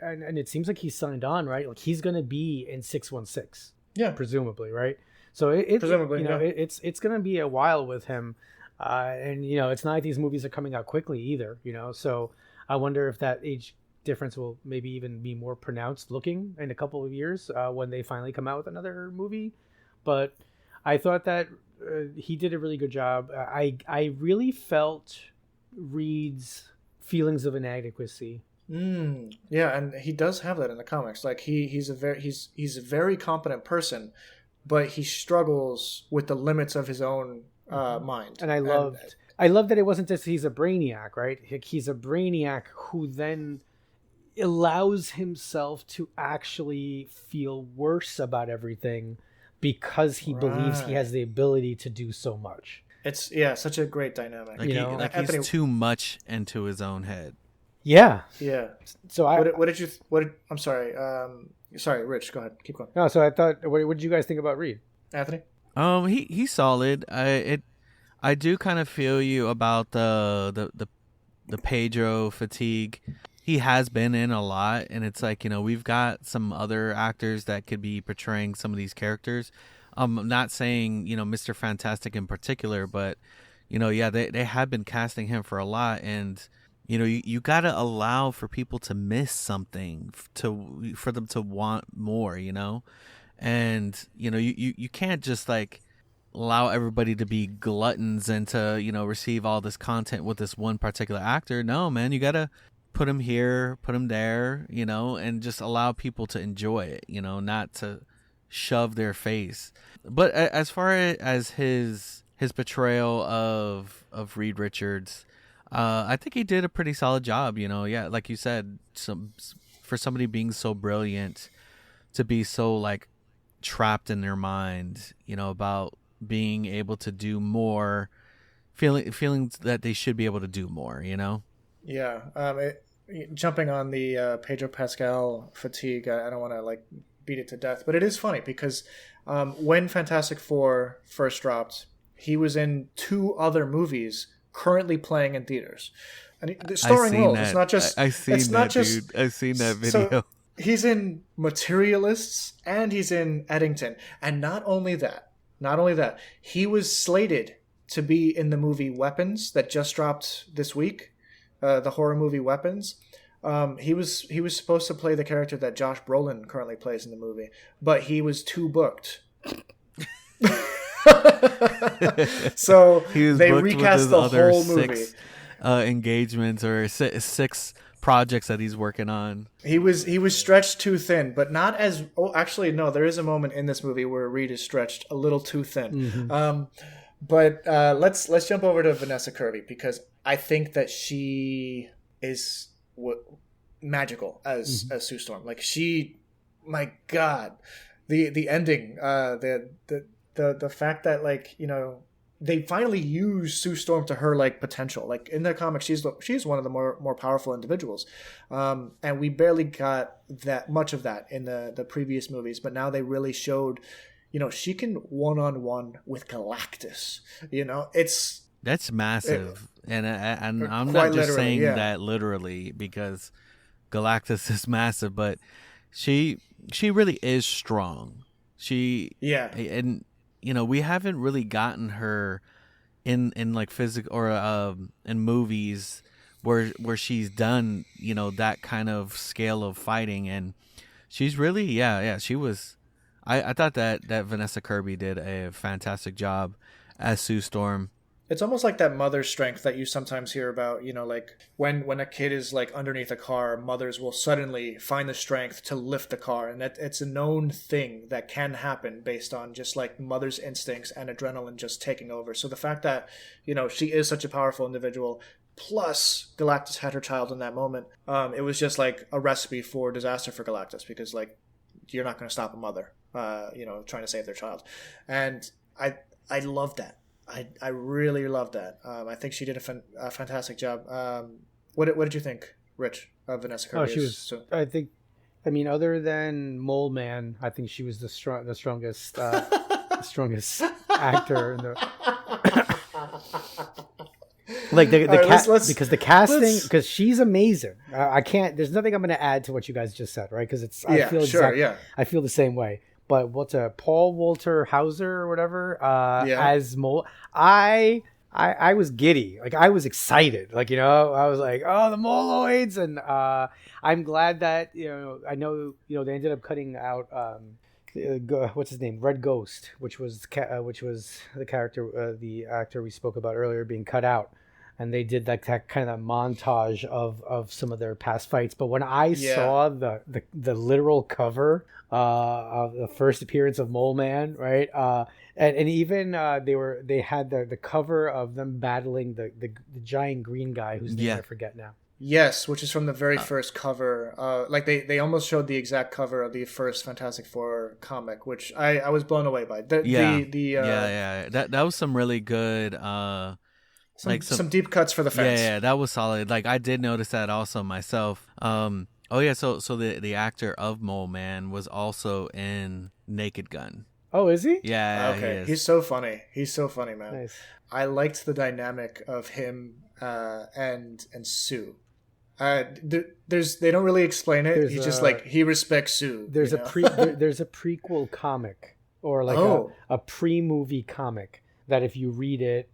and it seems like he's signed on, right? Like he's gonna be in 616, Yeah, presumably, right? So presumably, you know, yeah. it's gonna be a while with him, and you know, it's not like these movies are coming out quickly either, you know. So I wonder if that age difference will maybe even be more pronounced looking in a couple of years when they finally come out with another movie. But I thought that he did a really good job. I really felt Reed's feelings of inadequacy. Yeah, and he does have that in the comics. Like he's a very competent person, but he struggles with the limits of his own mind. And I loved that it wasn't just he's a brainiac, right? He's a brainiac who then allows himself to actually feel worse about everything because he believes he has the ability to do so much. It's such a great dynamic. Like, Anthony, he's too much into his own head. Yeah. Yeah. So I'm sorry. Sorry, Rich. Go ahead. Keep going. No. So I thought, what did you guys think about Reed? Anthony. He's solid. I do kind of feel you about the Pedro fatigue. He has been in a lot, and it's like, we've got some other actors that could be portraying some of these characters. I'm not saying, Mr. Fantastic in particular, but, they have been casting him for a lot, and, you got to allow for people to miss something for them to want more, and, you can't just like allow everybody to be gluttons and to, receive all this content with this one particular actor. No, man, you got to put him here, put him there, and just allow people to enjoy it, not to shove their face. But as far as his portrayal of Reed Richards, I think he did a pretty solid job. Yeah, like you said, for somebody being so brilliant to be so like trapped in their mind, about being able to do more, feelings that they should be able to do more. Yeah. Jumping on the Pedro Pascal fatigue, I don't want to like beat it to death, but it is funny because when Fantastic Four first dropped, he was in 2 other movies currently playing in theaters, and starring roles. That. It's not just. I've seen that, dude. I've seen that video. So he's in Materialists and he's in Eddington, and not only that, he was slated to be in the movie Weapons that just dropped this week. The horror movie Weapons. He was supposed to play the character that Josh Brolin currently plays in the movie, but he was too booked. So they recast the whole movie. 6 engagements or 6 projects that he's working on. He was stretched too thin, but not as. Oh, actually, no. There is a moment in this movie where Reed is stretched a little too thin. Mm-hmm. But let's jump over to Vanessa Kirby because I think that she is magical as Sue Storm. Like my God, the ending, the fact that like they finally use Sue Storm to her like potential. Like in the comics, she's one of the more powerful individuals, and we barely got that much of that in the previous movies. But now they really showed. She can one-on-one with Galactus. That's massive, and I'm not just saying that literally because Galactus is massive, but she really is strong. And we haven't really gotten her in like physical or in movies where she's done that kind of scale of fighting, and she's really she was. I thought that Vanessa Kirby did a fantastic job as Sue Storm. It's almost like that mother strength that you sometimes hear about, like when a kid is like underneath a car, mothers will suddenly find the strength to lift the car. And that it's a known thing that can happen based on just like mother's instincts and adrenaline just taking over. So the fact that, she is such a powerful individual, plus Galactus had her child in that moment, it was just like a recipe for disaster for Galactus because like you're not going to stop a mother. Trying to save their child. And I love that. I really love that. I think she did a fantastic job. What did you think, Rich, of Vanessa Kirby? She was, other than Mole Man, I think she was the strongest strongest actor in the Like the All right, cat, let's because the casting, let's because she's amazing. I can't. There's nothing I'm going to add to what you guys just said, right? Because it's I yeah, feel sure, exact. yeah, I feel the same way. But what's a Paul Walter Hauser or whatever yeah. as Mole? I was giddy. Like I was excited. Like I was like, oh, the Moloids, and I'm glad that I know they ended up cutting out what's his name, Red Ghost, which was the character, the actor we spoke about earlier being cut out, and they did that kind of montage of some of their past fights. But when I Yeah. saw the literal cover of the first appearance of Mole Man, right? And even they had the cover of them battling the giant green guy whose name Yeah. I forget now. Yes, which is from the very first cover. Like they almost showed the exact cover of the first Fantastic Four comic, which I was blown away by. Yeah. That was some really good Some deep cuts for the fans. yeah, that was solid. Like I did notice that also myself. Oh yeah, so the actor of Mole Man was also in Naked Gun. Oh, is he? Yeah, Okay, he is. he's so funny. He's so funny, man. Nice. I liked the dynamic of him and Sue. They don't really explain it. He's just like he respects Sue. There's you a know? there's a prequel comic or like Oh. a pre-movie comic that if you read it,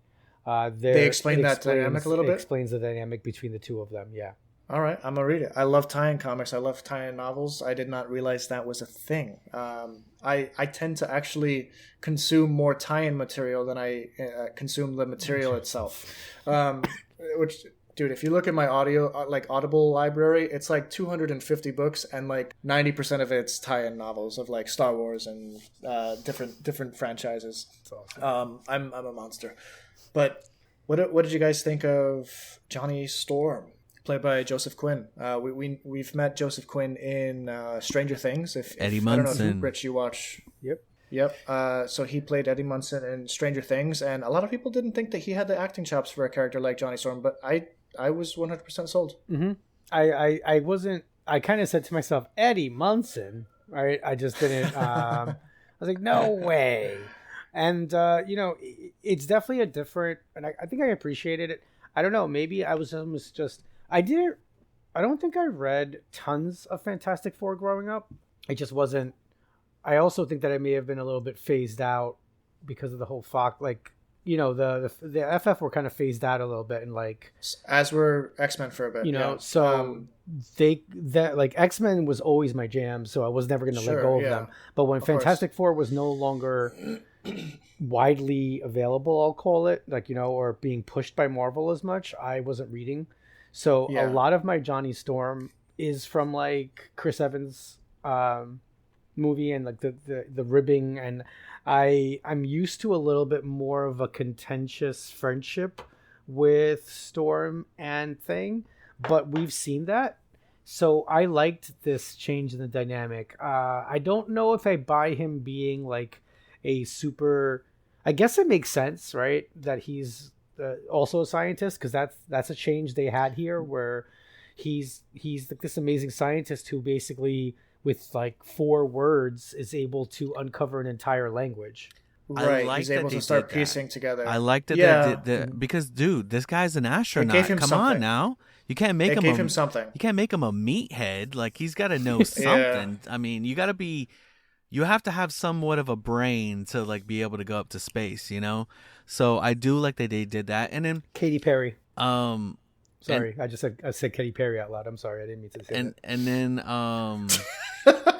They explain that dynamic a little bit? Explains the dynamic between the two of them. Yeah. All right, I'm gonna read it. I love tie-in comics. I love tie-in novels. I did not realize that was a thing. I tend to actually consume more tie-in material than I consume the material itself. Which, dude, if you look at my Audible library, it's like 250 books, and like 90% of it's tie-in novels of like Star Wars and different franchises. Awesome. I'm a monster. But what did you guys think of Johnny Storm, played by Joseph Quinn? We've met Joseph Quinn in Stranger Things. If Eddie I don't know Munson. if Rich, you watch. Yep. So he played Eddie Munson in Stranger Things, and a lot of people didn't think that he had the acting chops for a character like Johnny Storm, but I was 100% sold. Mm-hmm. I wasn't. I kind of said to myself, Eddie Munson, right? I just didn't. I was like, no way. And it's definitely a different, and I think I appreciated it. I don't know. Maybe I was almost just. I don't think I read tons of Fantastic Four growing up. It just wasn't. I also think that I may have been a little bit phased out because of the whole Fox, like the FF were kind of phased out a little bit, and like As were X-Men for a bit. Yeah. so that like X-Men was always my jam, so I was never going to let go of them. But when Fantastic Four was no longer widely available, I'll call it, like or being pushed by Marvel as much, I wasn't reading. So a lot of my Johnny Storm is from like Chris Evans movie and like the ribbing, and I'm used to a little bit more of a contentious friendship with Storm and Thing, but we've seen that. So I liked this change in the dynamic. I don't know if I buy him being like a super. I guess it makes sense, right? That he's also a scientist, because that's a change they had here, where he's like this amazing scientist who basically with like 4 words is able to uncover an entire language. Right, like he's able that to they start did that. piecing together. I liked that Yeah. they did because dude, this guy's an astronaut. gave him Come something. on now. You can't make It him gave him something. You can't make him a meathead. Like he's got to know something. I mean, you have to have somewhat of a brain to like be able to go up to space, So I do like that they did that. And then Katy Perry. sorry, I said Katy Perry out loud. I'm sorry, I didn't mean to say that. And then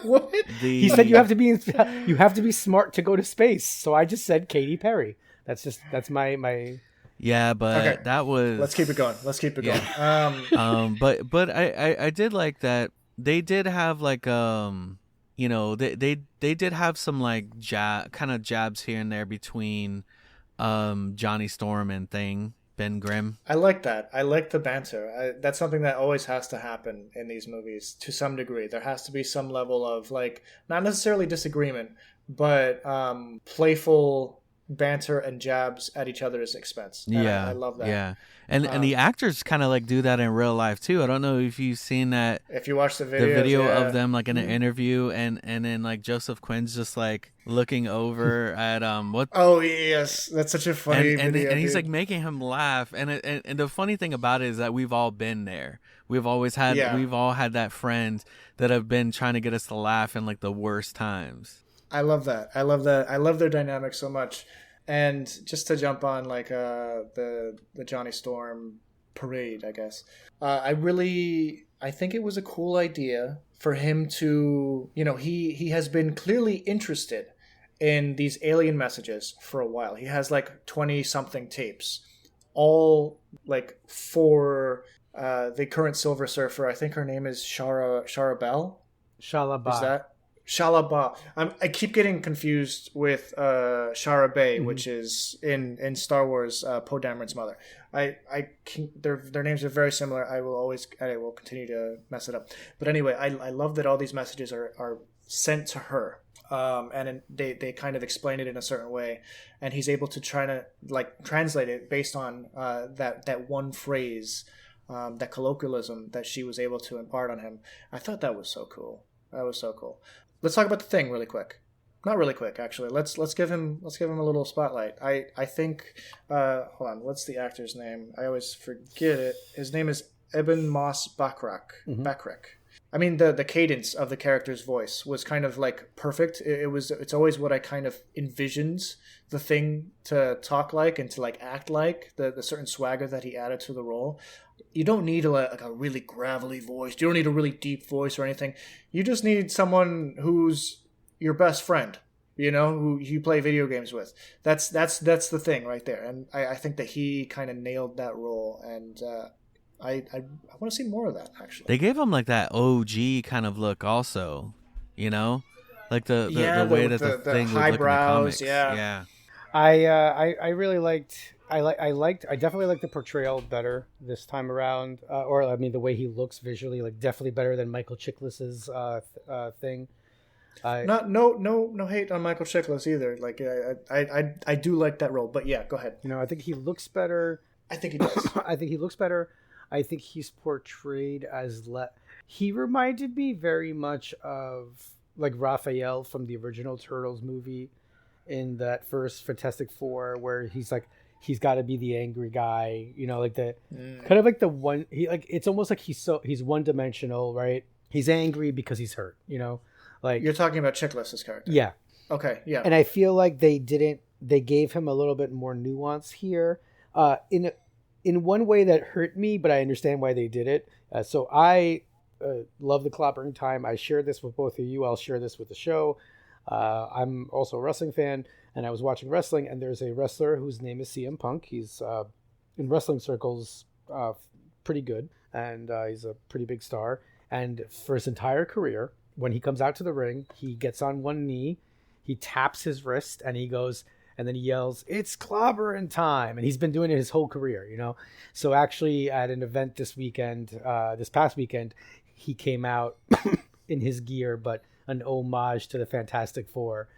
What? He said you have to be smart to go to space. So I just said Katy Perry. That's my. Yeah, but Okay. that was. Let's keep it going. Yeah. But I did like that they did have like they did have some like kind of jabs here and there between Johnny Storm and Ben Grimm. I like that. I like the banter. That's something that always has to happen in these movies to some degree. There has to be some level of like not necessarily disagreement, but playful banter and jabs at each other's expense. And I love that. Yeah. And the actors kind of like do that in real life too. I don't know if you've seen that. If you watch the video yeah. of them like in an interview, and then like Joseph Quinn's just like looking over at what. Oh yes, that's such a funny video. And he's like making him laugh. And the funny thing about it is that we've all been there. We've all had that friend that have been trying to get us to laugh in like the worst times. I love that. I love their dynamic so much. And just to jump on like the Johnny Storm parade, I guess. I think it was a cool idea for him to, he has been clearly interested in these alien messages for a while. He has like 20 something tapes, all like for the current Silver Surfer. I think her name is Shara Bell. Shalaba. Is that? Shalaba. I keep getting confused with Shara Bay, which is in Star Wars, Poe Dameron's mother. Their names are very similar. I will continue to mess it up. But anyway, I love that all these messages are sent to her, and they kind of explain it in a certain way, and he's able to try to like translate it based on that one phrase, that colloquialism that she was able to impart on him. I thought that was so cool. That was so cool. Let's talk about the Thing really quick. Not really quick, actually. Let's give him a little spotlight. I think hold on, what's the actor's name? I always forget it. His name is Eben Moss Backrack. Backrack. I mean, the cadence of the character's voice was kind of like perfect. It's always what I kind of envisioned the Thing to talk like and to like act like, the certain swagger that he added to the role. You don't need like a really gravelly voice. You don't need a really deep voice or anything. You just need someone who's your best friend, who you play video games with. That's the Thing right there. And I think that he kind of nailed that role. And I want to see more of that, actually. They gave him like that OG kind of look also, like the way that the Thing would look in the comics. Yeah. I really liked. I definitely like the portrayal better this time around, or I mean the way he looks visually, like definitely better than Michael Chiklis's Thing. No hate on Michael Chiklis either. Like I do like that role, but yeah, go ahead. I think he looks better. I think he does. I think he looks better. I think he's portrayed as he reminded me very much of like Raphael from the original Turtles movie in that first Fantastic Four, where he's got to be the angry guy, like the kind of like the one it's almost like he's one dimensional, right? He's angry because he's hurt, like you're talking about Chiklis's character. Yeah. Okay. Yeah. And I feel like they gave him a little bit more nuance here, in one way that hurt me, but I understand why they did it. So I love the clobbering time. I shared this with both of you. I'll share this with the show. I'm also a wrestling fan, and I was watching wrestling, and there's a wrestler whose name is CM Punk. He's in wrestling circles pretty good, and he's a pretty big star. And for his entire career, when he comes out to the ring, he gets on one knee, he taps his wrist, and he goes, and then he yells, "It's clobbering time!" And he's been doing it his whole career, So actually, at an event this past weekend, he came out in his gear, but an homage to the Fantastic Four,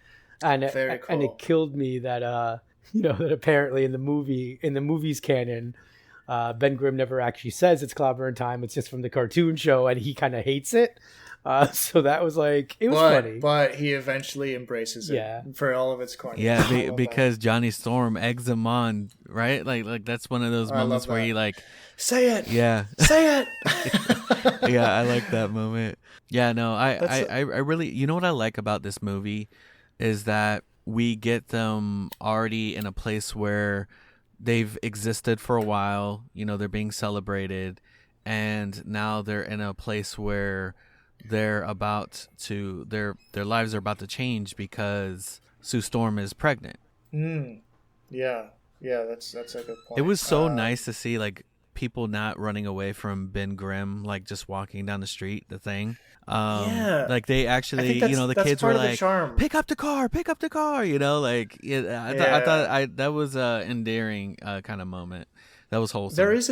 and very cool. And it killed me that that apparently in the movie's canon, Ben Grimm never actually says it's clobbering time. It's just from the cartoon show, and he kind of hates it. So that was like, it was funny. But he eventually embraces it for all of its corners. Yeah, because Johnny Storm eggs him on, right? Like that's one of those moments where he like, say it. Yeah. Say it. Yeah, I like that moment. Yeah, no, I really, what I like about this movie is that we get them already in a place where they've existed for a while, they're being celebrated, and now they're in a place where they're about to their lives are about to change because Sue Storm is pregnant. Yeah, that's a good point. It was so nice to see like people not running away from Ben Grimm, like just walking down the street, the Thing. Like they actually, the kids were like, pick up the car, like I thought that was a endearing kind of moment. That was wholesome. There is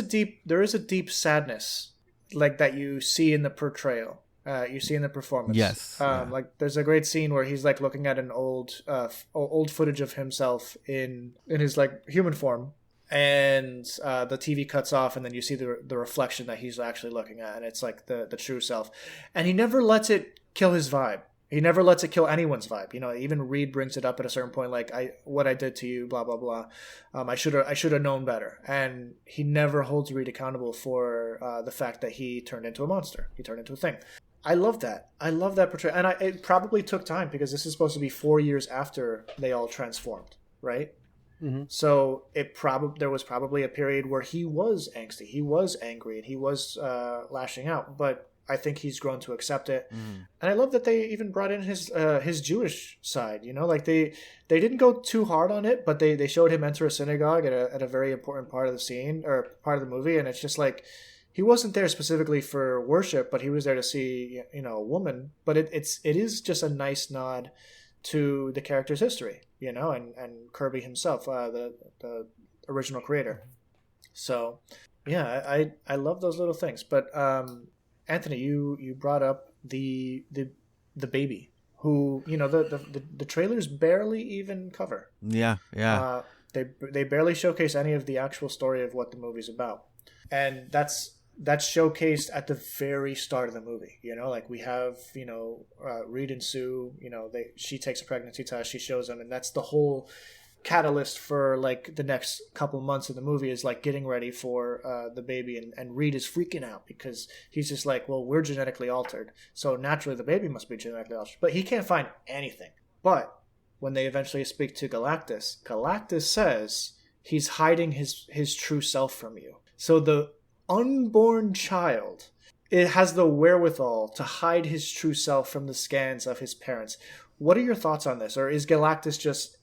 a deep sadness like that you see in the portrayal. You see in the performance. Yes. Yeah. Like there's a great scene where he's like looking at an old footage of himself in his like human form, and the TV cuts off, and then you see the reflection that he's actually looking at, and it's like the true self, and he never lets it kill his vibe. He never lets it kill anyone's vibe. You know, even Reed brings it up at a certain point, like what I did to you, blah blah blah. I should have known better. And he never holds Reed accountable for the fact that he turned into a monster. He turned into a thing. I love that. I love that portrayal. And it probably took time because this is supposed to be 4 years after they all transformed, right? Mm-hmm. So there was probably a period where he was angsty, he was angry, and he was lashing out. But I think he's grown to accept it, and I love that they even brought in his Jewish side. You know, like they didn't go too hard on it, but they showed him enter a synagogue at a very important part of the scene or part of the movie, and it's just like he wasn't there specifically for worship, but he was there to see a woman. But it is just a nice nod to the character's history, and Kirby himself, the original creator. So yeah, I love those little things, but. Anthony, you brought up the baby who the trailers barely even cover. Yeah. They barely showcase any of the actual story of what the movie's about, and that's showcased at the very start of the movie. Like we have Reed and Sue. She takes a pregnancy test. She shows them, and that's the whole catalyst for like the next couple months of the movie is like getting ready for the baby, and Reed is freaking out because he's just like, well, we're genetically altered, so naturally the baby must be genetically altered, but he can't find anything. But when they eventually speak to Galactus says he's hiding his true self from you. So the unborn child, it has the wherewithal to hide his true self from the scans of his parents. What are your thoughts on this? Or is Galactus just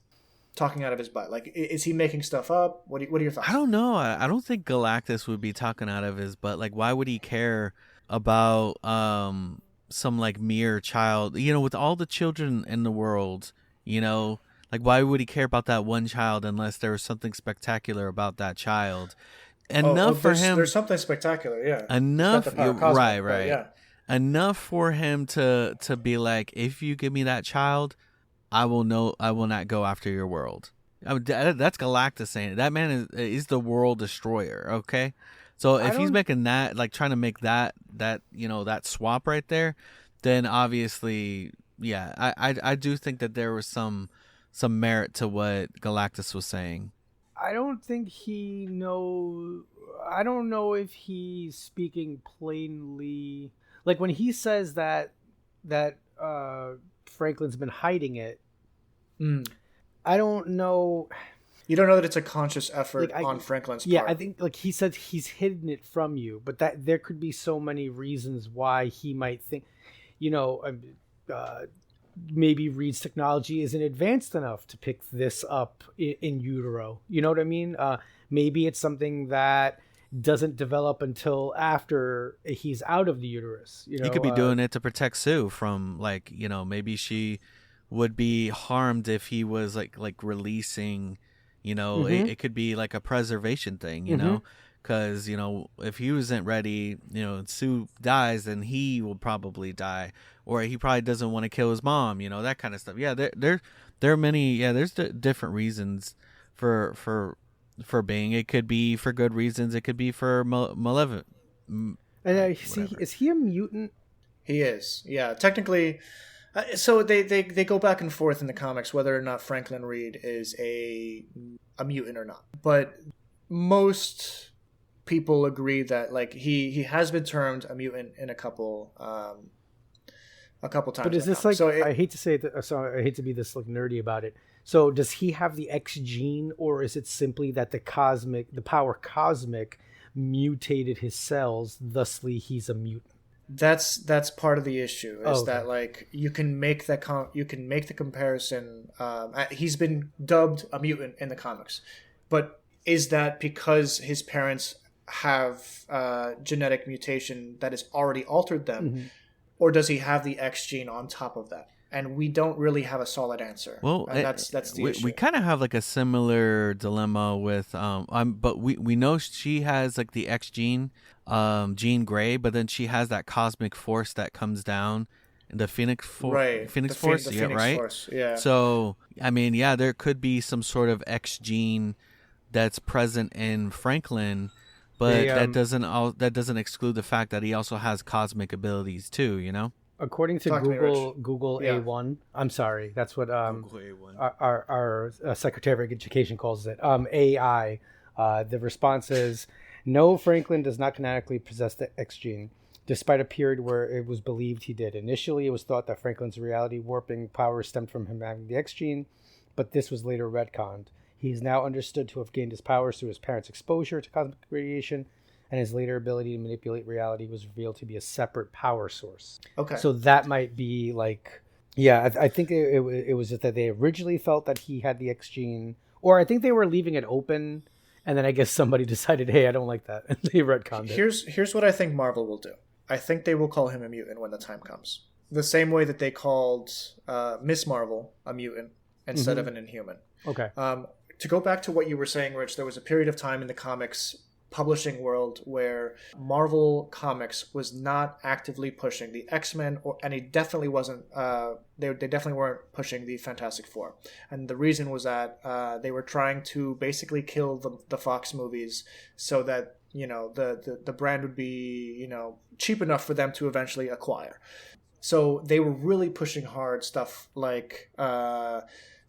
talking out of his butt? Like, is he making stuff up? What are your thoughts? I don't know. I don't think Galactus would be talking out of his butt. Like, why would he care about some like mere child? With all the children in the world, like why would he care about that one child unless there was something spectacular about that child? Enough for him. There's something spectacular, yeah. Enough, cosmic, right. Yeah. Enough for him to be like, if you give me that child, I will not go after your world. That's Galactus saying it. That man is the world destroyer. Okay, so if he's making that, like trying to make that that swap right there, then obviously, yeah, I do think that there was some merit to what Galactus was saying. I don't think he knows. I don't know if he's speaking plainly. Like when he says that Franklin's been hiding it. I don't know. You don't know that it's a conscious effort on Franklin's part. Yeah, I think like he said he's hidden it from you, but that there could be so many reasons why he might think, maybe Reed's technology isn't advanced enough to pick this up in utero. You know what I mean? Maybe it's something that doesn't develop until after he's out of the uterus. He could be doing it to protect Sue from maybe she would be harmed if he was like releasing, it could be like a preservation thing, because if he wasn't ready, Sue dies, then he will probably die, or he probably doesn't want to kill his mom, that kind of stuff. Yeah, there are many. Yeah, there's different reasons for being. It could be for good reasons. It could be for malevolent. And is he a mutant? He is. Yeah, technically. So they go back and forth in the comics whether or not Franklin Reed is a mutant or not. But most people agree that like he has been termed a mutant in a couple times. But is this like? So I hate to say that. So I hate to be this like nerdy about it. So does he have the X gene, or is it simply that the power cosmic mutated his cells, thusly he's a mutant? That's part of the issue is that like you can make the comparison. He's been dubbed a mutant in the comics, but is that because his parents have genetic mutation that has already altered them, or does he have the X gene on top of that? And we don't really have a solid answer. Well, that's the issue. We kind of have like a similar dilemma with but we know she has like the X gene. Jean Grey, but then she has that cosmic force that comes down, the Right. Phoenix Force, The yeah, Phoenix right. Force. Yeah. So I mean, yeah, there could be some sort of X gene that's present in Franklin, They but that doesn't exclude the fact that he also has cosmic abilities too. You know. according to Talk to me, Rich. Google Yeah. A1. I'm sorry, that's what Google A1. our Secretary of Education calls it. AI. The response is no. Franklin does not canonically possess the X gene, despite a period where it was believed he did. Initially, it was thought that Franklin's reality warping power stemmed from him having the X gene, but this was later retconned. He is now understood to have gained his powers through his parents' exposure to cosmic radiation, and his later ability to manipulate reality was revealed to be a separate power source. Okay. So that might be like, yeah, I think it was just that they originally felt that he had the X gene, or I think they were leaving it open, and then I guess somebody decided, hey, I don't like that, and they retconned it. Here's what I think Marvel will do. I think they will call him a mutant when the time comes. The same way that they called Miss Marvel a mutant instead of an Inhuman. Okay. To go back to what you were saying, Rich, there was a period of time in the comics publishing world where Marvel Comics was not actively pushing the X-Men, and he definitely wasn't. They definitely weren't pushing the Fantastic Four, and the reason was that they were trying to basically kill the Fox movies so that the brand would be cheap enough for them to eventually acquire. So they were really pushing hard stuff like.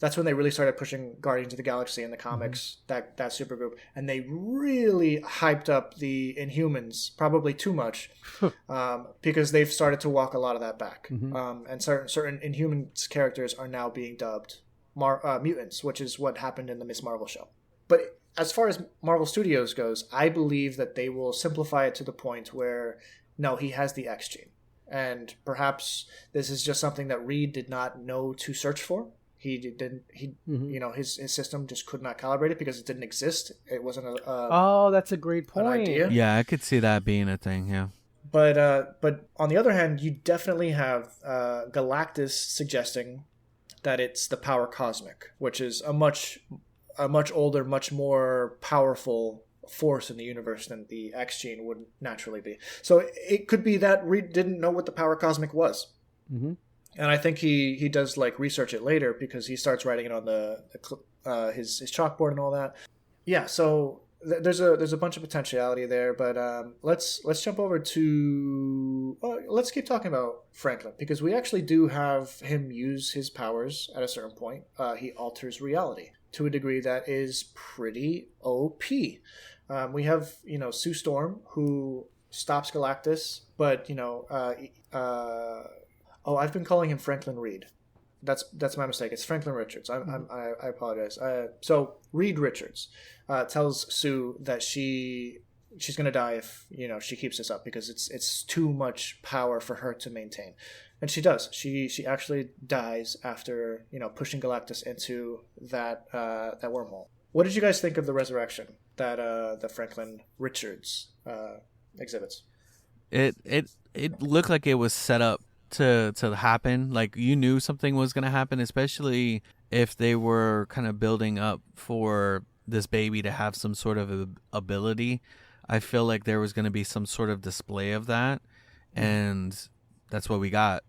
That's when they really started pushing Guardians of the Galaxy in the comics, that supergroup. And they really hyped up the Inhumans, probably too much, because they've started to walk a lot of that back. And certain Inhumans characters are now being dubbed mutants, which is what happened in the Miss Marvel show. But as far as Marvel Studios goes, I believe that they will simplify it to the point where, no, he has the X gene. And perhaps this is just something that Reed did not know to search for. He didn't. His system just could not calibrate it because it didn't exist. It wasn't oh, that's a great point. Idea. Yeah, I could see that being a thing. Yeah. But on the other hand, you definitely have Galactus suggesting that it's the power cosmic, which is a much older, much more powerful force in the universe than the X gene would naturally be. So it could be that Reed didn't know what the power cosmic was. And I think he does like research it later because he starts writing it on his chalkboard and all that. Yeah, so there's a bunch of potentiality there, but let's jump over to let's keep talking about Franklin because we actually do have him use his powers at a certain point. He alters reality to a degree that is pretty OP. We have Sue Storm who stops Galactus, but oh, I've been calling him Franklin Reed. That's my mistake. It's Franklin Richards. I apologize. So Reed Richards tells Sue that she's going to die if she keeps this up because it's too much power for her to maintain, and she does. She actually dies after pushing Galactus into that wormhole. What did you guys think of the resurrection that Franklin Richards exhibits? It looked like it was set up to happen. Like you knew something was going to happen, especially if they were kind of building up for this baby to have some sort of ability. I feel like there was going to be some sort of display of that, and that's what we got.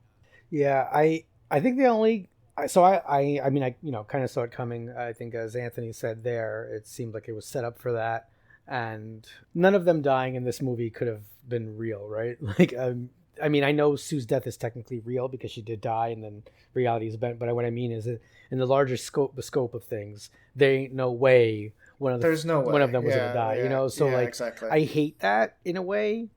Yeah, I think the only I mean I kind of saw it coming. I think as Anthony said there, it seemed like it was set up for that, and none of them dying in this movie could have been real, right? Like I mean, I know Sue's death is technically real because she did die, and then reality is bent. But what I mean is, that in the larger scope of things, there ain't no way one of them was going to die. So exactly. I hate that in a way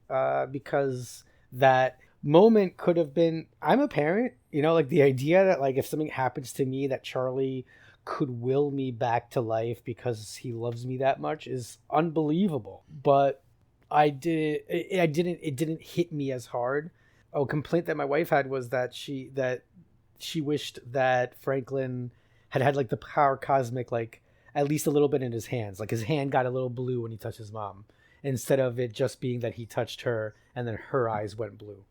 because that moment could have been. I'm a parent, like the idea that like if something happens to me, that Charlie could will me back to life because he loves me that much is unbelievable. But it didn't hit me as hard. A complaint that my wife had was that she wished that Franklin had like the power cosmic, like at least a little bit in his hands. Like his hand got a little blue when he touched his mom, instead of it just being that he touched her and then her eyes went blue.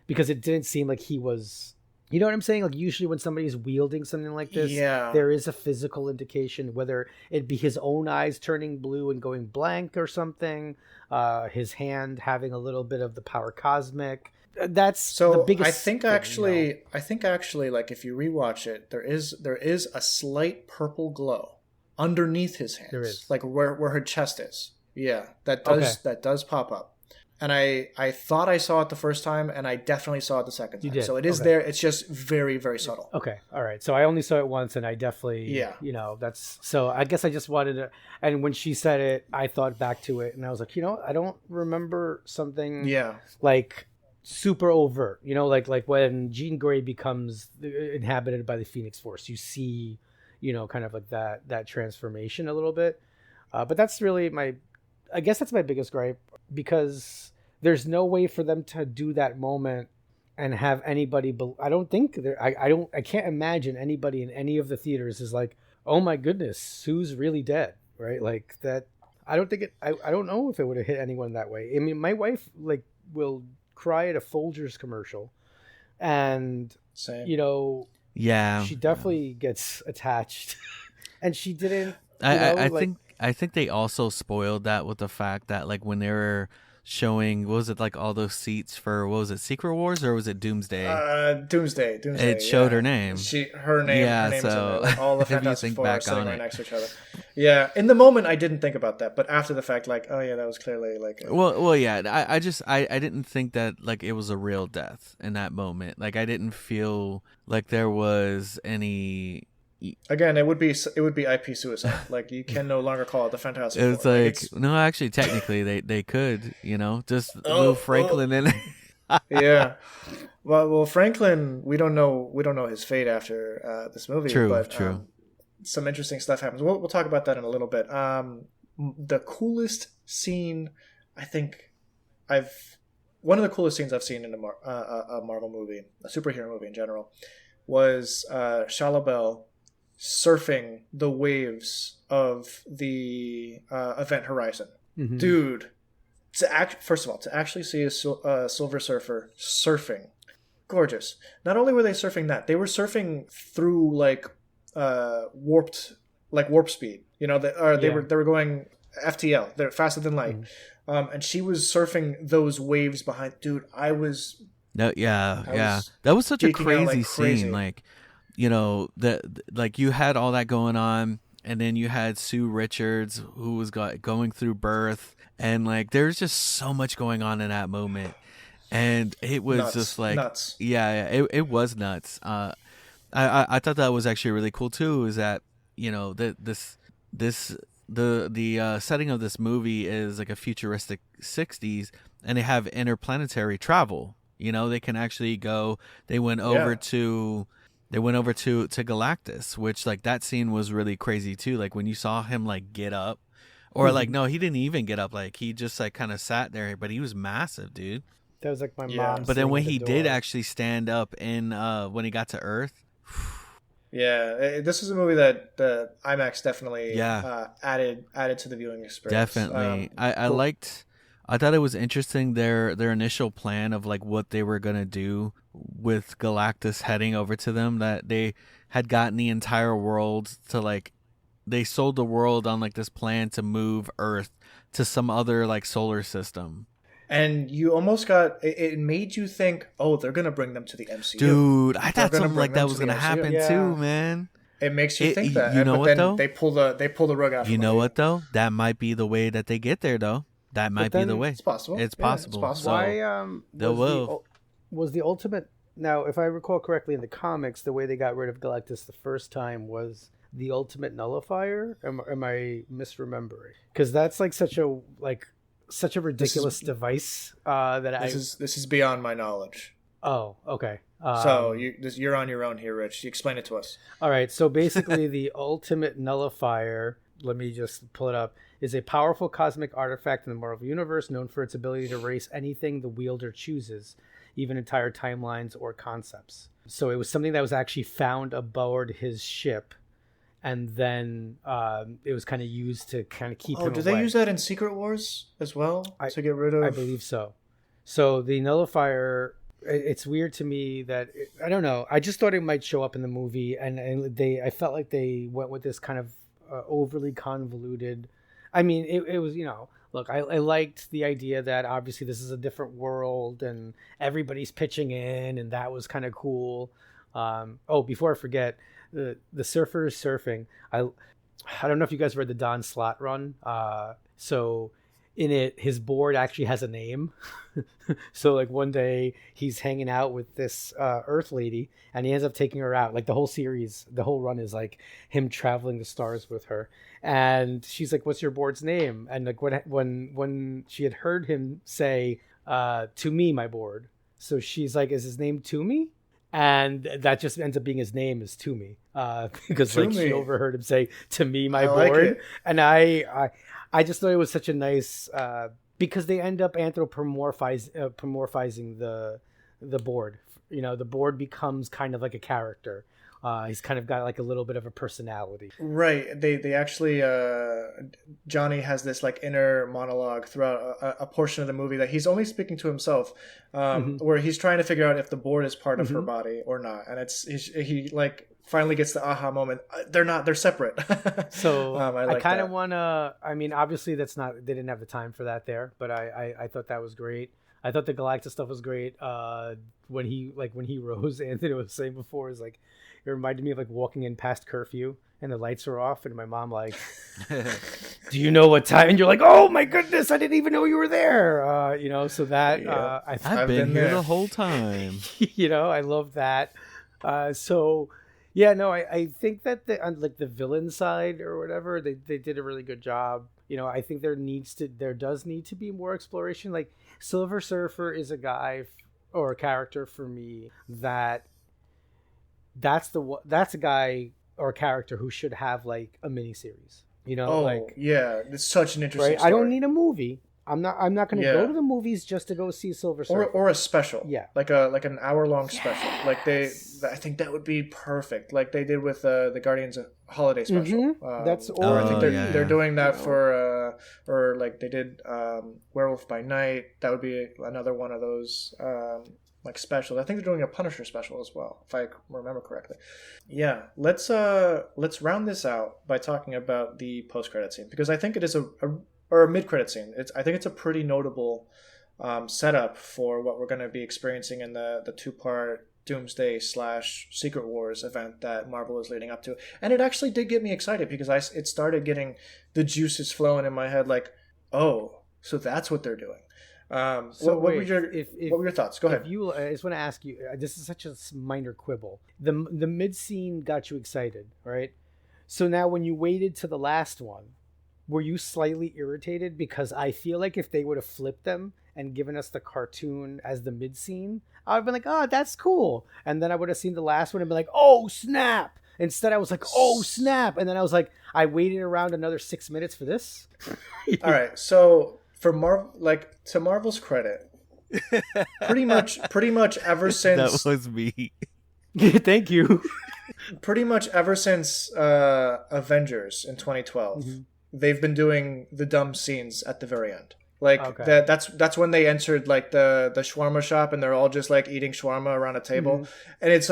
Because it didn't seem like he was You know what I'm saying? Like usually when somebody's wielding something like this, Yeah. there is a physical indication, whether it be his own eyes turning blue and going blank or something, his hand having a little bit of the power cosmic. That's the So biggest I think thing, actually, like if you rewatch it, there is a slight purple glow underneath his hands, There is. like where her chest is. Yeah, Okay. that does pop up. And I thought I saw it the first time, and I definitely saw it the second time. You did. So it is Okay. there. It's just very, very subtle. Okay. All right. So I only saw it once and I definitely, Yeah. that's, so I guess I just wanted to, and when she said it, I thought back to it and I was like, I don't remember something Yeah. like super overt, like when Jean Grey becomes inhabited by the Phoenix Force, you see, kind of like that transformation a little bit. But that's really I guess that's my biggest gripe, because there's no way for them to do that moment and have anybody. I don't think I can't imagine anybody in any of the theaters is like, oh my goodness, Sue's really dead, right? Like that. I don't think it. I don't know if it would have hit anyone that way. I mean, my wife will cry at a Folgers commercial, and Same. Yeah. she definitely gets attached, and she didn't. I think they also spoiled that with the fact that like when they were showing, what was it, like all those seats for, what was it, Secret Wars or was it Doomsday? Doomsday. It showed her name. Her name. Yeah, her name so is in there. Like, all the if you Fantastic think Four are back sitting on right it. next to each other. Yeah, in the moment I didn't think about that, but after the fact, like, oh yeah, that was clearly like. Well, yeah. I just didn't think that like it was a real death in that moment. Like I didn't feel like there was any. Again, it would be IP suicide. Like you can no longer call it the Fantastic It's Four. like no, actually, technically they could, just move Franklin in. Yeah. Well, Franklin, we don't know his fate after this movie. True, but, true. Some interesting stuff happens. We'll talk about that in a little bit. The coolest scene, I think, one of the coolest scenes I've seen in a Marvel movie, a superhero movie in general, was Shia LaBeouf surfing the waves of the Event Horizon. Mm-hmm. Dude, first of all, to actually see a Silver Surfer surfing, gorgeous. Not only were they surfing that, they were surfing through warp speed. They were going FTL. They're faster than light. Mm-hmm. And she was surfing those waves behind. Dude, I was. No, yeah. That was such a crazy scene. Like, you had all that going on, and then you had Sue Richards who was going through birth, and like there's just so much going on in that moment, and it was nuts. Just like nuts. Yeah, it was nuts. I thought that was actually really cool too. Is that the setting of this movie is like a futuristic 60s, and they have interplanetary travel. They can actually go. They went over to Galactus, which like that scene was really crazy too. Like when you saw him like get up, or like no, he didn't even get up. Like he just like kind of sat there, but he was massive, dude. That was like my mom. But then when he did actually stand up in when he got to Earth. Yeah, this is a movie that IMAX definitely added to the viewing experience. Definitely, I thought it was interesting their initial plan of like what they were gonna do with Galactus heading over to them. That they had gotten the entire world to like, they sold the world on like this plan to move Earth to some other like solar system. And you almost got it made you think, oh, they're gonna bring them to the MCU. Dude, I thought something like that was gonna happen too, man. It makes you think that. You know what though? They pull the rug out. You know what though? That might be the way that they get there though. That might be the way. It's possible. It's possible. So why was the ultimate, now if I recall correctly in the comics, the way they got rid of Galactus the first time was the ultimate nullifier? Am I misremembering? Because that's like such a ridiculous device this is beyond my knowledge. Oh, okay. So you're on your own here, Rich. You explain it to us. All right. So basically, the ultimate nullifier, let me just pull it up, is a powerful cosmic artifact in the Marvel Universe known for its ability to erase anything the wielder chooses, even entire timelines or concepts. So it was something that was actually found aboard his ship, and then it was kind of used to kind of keep him away. Did they use that in Secret Wars as well to get rid of? I believe so. So the nullifier it's weird to me that I don't know. I just thought it might show up in the movie, and I felt like they went with this kind of overly convoluted. I mean, it was, look, I liked the idea that obviously this is a different world and everybody's pitching in, and that was kind of cool. Before I forget, the surfers surfing. I don't know if you guys read the Don Slott run. So in it, his board actually has a name. So like one day he's hanging out with this Earth lady, and he ends up taking her out. Like the whole series, the whole run is like him traveling the stars with her. And she's like, "What's your board's name?" And like when she had heard him say, "To me, my board," so she's like, "Is his name To Me?" And that just ends up being his name is To Me, because like she overheard him say, "To me, my board," like, and I just thought it was such a nice because they end up anthropomorphizing the board. The board becomes kind of like a character. He's kind of got like a little bit of a personality. Right. They actually Johnny has this like inner monologue throughout a portion of the movie that he's only speaking to himself, where he's trying to figure out if the board is part of her body or not, and he like finally gets the aha moment. They're not. They're separate. So I kind of want to. I mean, obviously that's not. They didn't have the time for that there, but I thought that was great. I thought the Galactus stuff was great. When he rose, Anthony was saying before, is like it reminded me of like walking in past curfew and the lights are off, and my mom like, "Do you know what time?" And you're like, "Oh my goodness, I didn't even know you were there." So that I've been here the whole time. I love that. I think that on like the villain side or whatever, they did a really good job. I think there does need to be more exploration. Like Silver Surfer is a guy or a character for me that's a guy or a character who should have like a mini series. It's such an interesting story. I don't need a movie. I'm not going to go to the movies just to go see Silver Surfer or a special. Yeah, like an hour-long special. Like I think that would be perfect. Like they did with the Guardians of Holiday special. I think they're doing that for or like they did Werewolf by Night. That would be another one of those like specials. I think they're doing a Punisher special as well, if I remember correctly. Yeah, let's round this out by talking about the post-credit scene, because I think it is a mid-credit scene. I think it's a pretty notable setup for what we're going to be experiencing in the two-part Doomsday / Secret Wars event that Marvel is leading up to. And it actually did get me excited because it started getting the juices flowing in my head, like, oh, so that's what they're doing. What were your thoughts? Go ahead. I just want to ask you, this is such a minor quibble. The mid scene got you excited, right? So now when you waited to the last one, were you slightly irritated? Because I feel like if they would have flipped them and given us the cartoon as the mid scene, I would have been like, oh, that's cool. And then I would have seen the last one and been like, oh, snap. Instead, I was like, oh, snap. And then I was like, I waited around another 6 minutes for this. All right. So for to Marvel's credit, pretty much ever since that was me. Thank you. Pretty much ever since Avengers in 2012, they've been doing the dumb scenes at the very end. Like that's when they entered like the shawarma shop and they're all just like eating shawarma around a table, and it's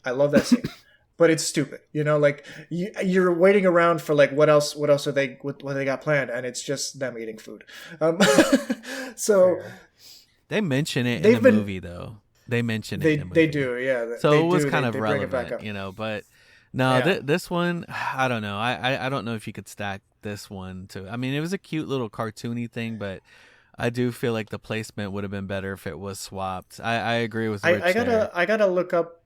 I love that scene. But it's stupid, like you're waiting around for like what else are they what they got planned, and it's just them eating food. So they mention it in the movie, though. They mention it. In the movie. They do, yeah. So it was kind of relevant, But no, this one, I don't know. I don't know if you could stack this one to. I mean, it was a cute little cartoony thing, but I do feel like the placement would have been better if it was swapped. I agree with Rich I gotta look up.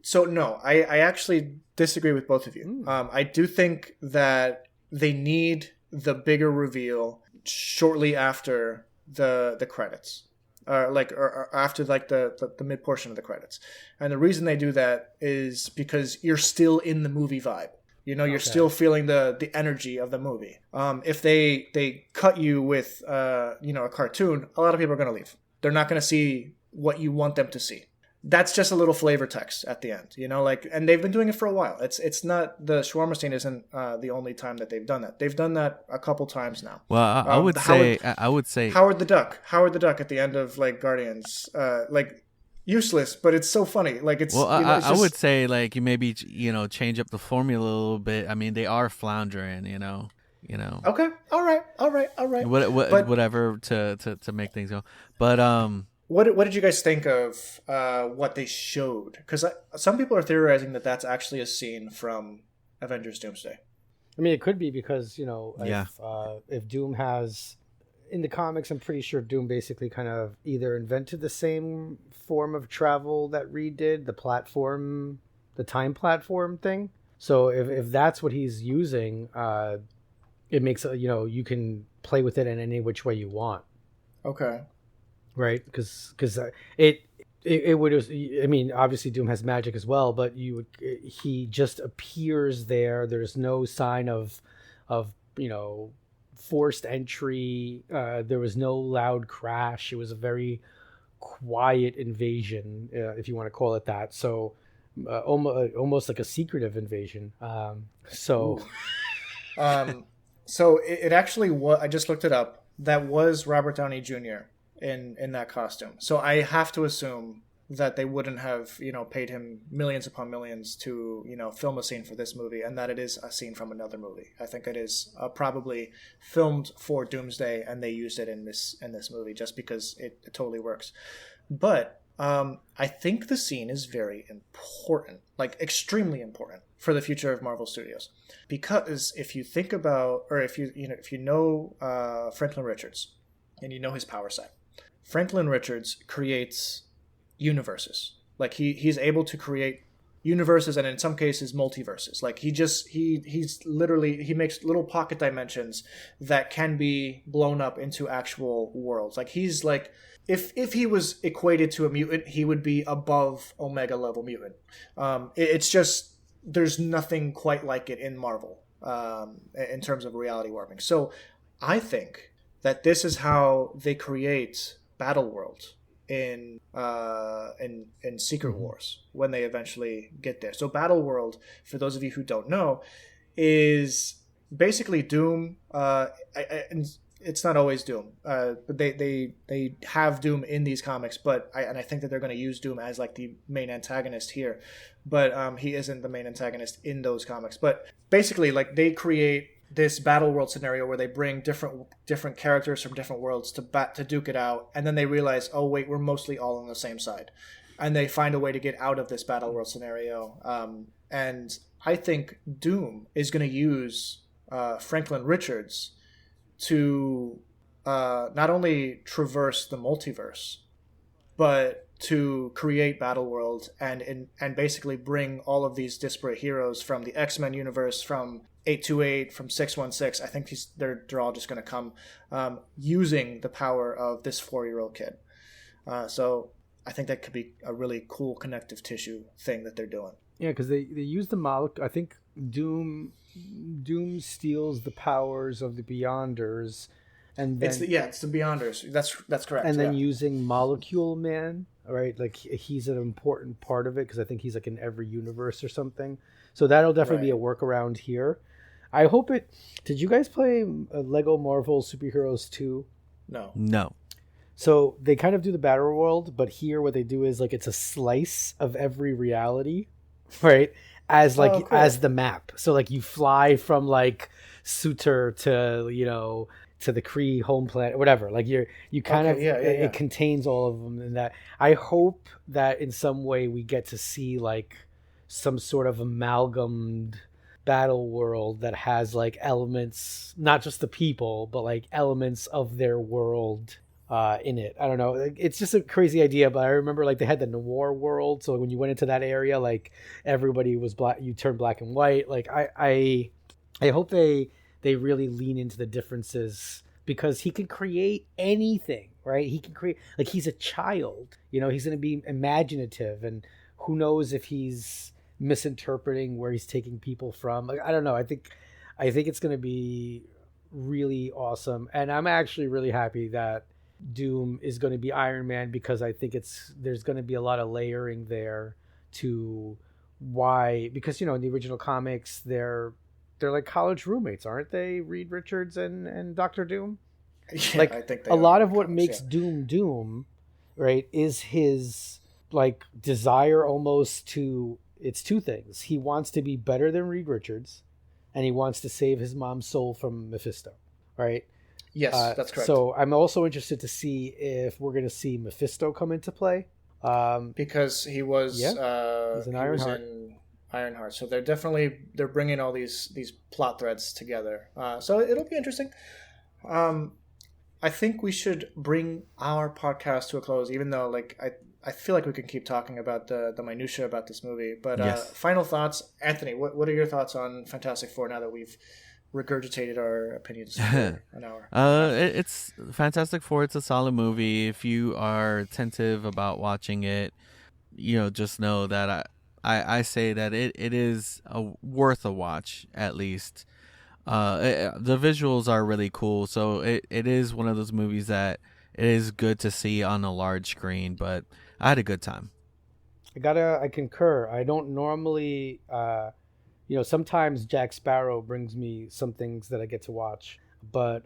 So no, I actually disagree with both of you. I do think that they need the bigger reveal shortly after the credits, or after like the mid portion of the credits. And the reason they do that is because you're still in the movie vibe. You're still feeling the energy of the movie. If they cut you with a cartoon, a lot of people are going to leave. They're not going to see what you want them to see. that's just a little flavor text at the end, like, and they've been doing it for a while. It's not, the shawarma scene isn't the only time that they've done that. They've done that a couple times now. Well, I would say, I would say Howard the Duck at the end of like Guardians, like useless, but it's so funny. Like it's, well, it's I just, would say like you maybe change up the formula a little bit. I mean, they are floundering, okay, all right. But whatever to make things go. But what did you guys think of what they showed? Because some people are theorizing that that's actually a scene from Avengers Doomsday. I mean, it could be because, Yeah. if Doom has, in the comics, I'm pretty sure Doom basically kind of either invented the same form of travel that Reed did, the time platform thing. So if that's what he's using, it makes, you can play with it in any which way you want. Okay. Right? Because it would, I mean, obviously Doom has magic as well, but he just appears there. There's no sign of forced entry. There was no loud crash. It was a very quiet invasion, if you want to call it that. So almost like a secretive invasion. So it actually was, I just looked it up. That was Robert Downey Jr. in that costume. So I have to assume that they wouldn't have, paid him millions upon millions to, film a scene for this movie, and that it is a scene from another movie. I think it is probably filmed for Doomsday, and they used it in this movie just because it totally works. But I think the scene is very important, like extremely important for the future of Marvel Studios, because if you think about, or if you know Franklin Richards, and you know his power set, Franklin Richards creates universes. Like he's able to create universes, and in some cases multiverses. Like he's literally, he makes little pocket dimensions that can be blown up into actual worlds. Like he's like, if he was equated to a mutant, he would be above Omega level mutant. It's just, there's nothing quite like it in Marvel in terms of reality warping. So I think that this is how they create Battleworld in Secret Wars when they eventually get there. So Battleworld, for those of you who don't know, is basically Doom. It's not always Doom, but they have Doom in these comics. But I think that they're going to use Doom as like the main antagonist here, but he isn't the main antagonist in those comics. But basically, like, they create this battle world scenario where they bring different characters from different worlds to duke it out, and then they realize, oh wait, we're mostly all on the same side, and they find a way to get out of this battle world scenario. And I think Doom is going to use Franklin Richards to not only traverse the multiverse, but to create Battleworld and basically bring all of these disparate heroes from the X-Men universe, from 828, from 616. I think they're all just going to come using the power of this 4-year-old kid. So I think that could be a really cool connective tissue thing that they're doing. Yeah, because they use the molecule. I think Doom steals the powers of the Beyonders, and then it's the Beyonders. That's correct. And then using Molecule Man, right? Like he's an important part of it because I think he's like in every universe or something. So that'll definitely be a workaround here. I hope it. Did you guys play Lego Marvel Superheroes 2? No. So they kind of do the battle world, but here what they do is like it's a slice of every reality, right? As like cool. As the map. So like you fly from like Sutur to to the Kree home planet, whatever. Like you kind of it contains all of them. And that I hope that in some way we get to see like some sort of amalgamed battle world that has like elements, not just the people, but like elements of their world in it. I don't know. It's just a crazy idea, but I remember like they had the noir world. So when you went into that area, like everybody was black. You turned black and white. Like I hope they really lean into the differences because he can create anything, right? He can create, like, he's a child. He's going to be imaginative, and who knows if he's misinterpreting where he's taking people from. Like, I don't know. I think it's going to be really awesome, and I'm actually really happy that Doom is going to be Iron Man, because I think there's going to be a lot of layering there to why, because in the original comics they're like college roommates, aren't they? Reed Richards and Doctor Doom. Yeah, Like, I think they a are lot in of the what comics, makes yeah. Doom, right, is his like desire almost to, it's two things. He wants to be better than Reed Richards, and he wants to save his mom's soul from Mephisto, right? Yes, that's correct. So I'm also interested to see if we're going to see Mephisto come into play. Because he was Yeah, he's an Ironheart. in Ironheart, so they're bringing all these plot threads together. So it'll be interesting. I think we should bring our podcast to a close, even though I feel like we can keep talking about the minutia about this movie. But Yes. final thoughts, Anthony. What are your thoughts on Fantastic Four now that we've regurgitated our opinions for an hour? It's Fantastic Four. It's a solid movie. If you are attentive about watching it, just know that I say that it is worth a watch at least. The visuals are really cool, so it is one of those movies that it is good to see on a large screen. But I had a good time. I concur. I don't normally, sometimes Jack Sparrow brings me some things that I get to watch. But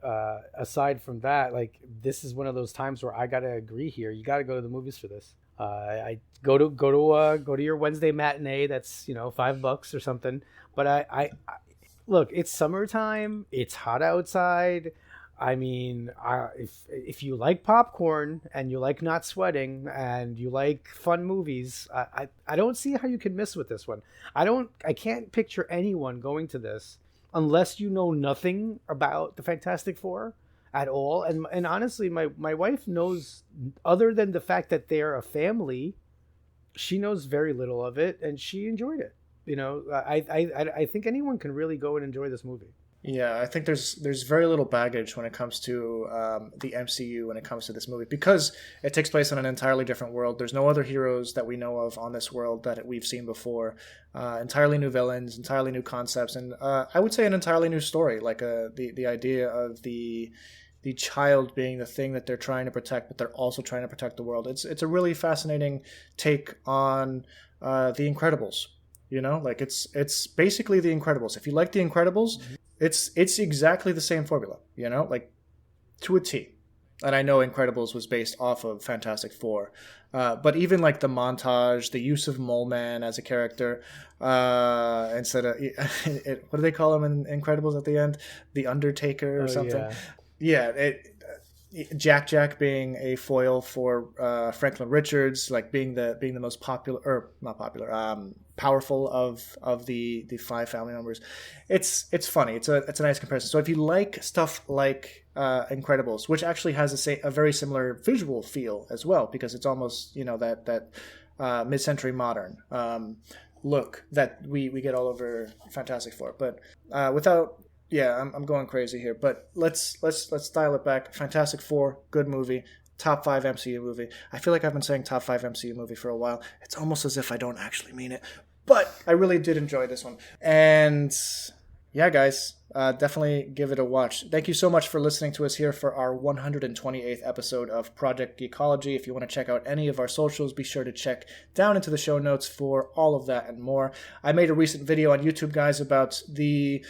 aside from that, like, this is one of those times where I gotta agree here. You gotta go to the movies for this. I go to your Wednesday matinee. That's $5 or something. But I look, it's summertime. It's hot outside. I mean, if you like popcorn and you like not sweating and you like fun movies, I don't see how you can miss with this one. I can't picture anyone going to this unless you know nothing about the Fantastic Four at all. And honestly, my wife knows, other than the fact that they're a family, she knows very little of it, and she enjoyed it. I think anyone can really go and enjoy this movie. Yeah, I think there's very little baggage when it comes to the MCU when it comes to this movie, because it takes place in an entirely different world. There's no other heroes that we know of on this world that we've seen before. Entirely new villains, entirely new concepts, and I would say an entirely new story. Like the idea of the child being the thing that they're trying to protect, but they're also trying to protect the world. It's a really fascinating take on the Incredibles. Like it's basically the Incredibles. If you like the Incredibles, it's exactly the same formula, like to a T. And I know Incredibles was based off of Fantastic Four, but even like the montage, the use of Mole Man as a character, instead of what do they call him in Incredibles at the end? The Undertaker or something. Yeah. Jack being a foil for Franklin Richards, like being the most popular, or not popular, powerful of the five family members. It's funny. It's a nice comparison. So if you like stuff like Incredibles, which actually has a very similar visual feel as well, because it's almost that mid-century modern look that we get all over Fantastic Four, but without. Yeah, I'm going crazy here, but let's dial it back. Fantastic Four, good movie, top 5 MCU movie. I feel like I've been saying top 5 MCU movie for a while. It's almost as if I don't actually mean it, but I really did enjoy this one. And yeah, guys, definitely give it a watch. Thank you so much for listening to us here for our 128th episode of Project Geekology. If you want to check out any of our socials, be sure to check down into the show notes for all of that and more. I made a recent video on YouTube, guys, about the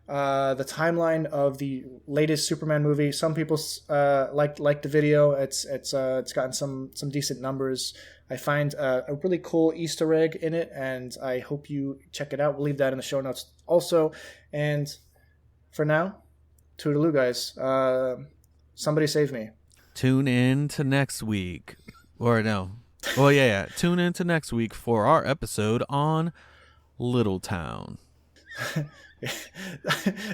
timeline of the latest Superman movie. Some people like the video. It's gotten some decent numbers. I find a really cool Easter egg in it, and I hope you check it out. We'll leave that in the show notes also. And for now, toodaloo, guys. Somebody save me. Tune in to next week, or no? Well, yeah. Tune in to next week for our episode on Little Town.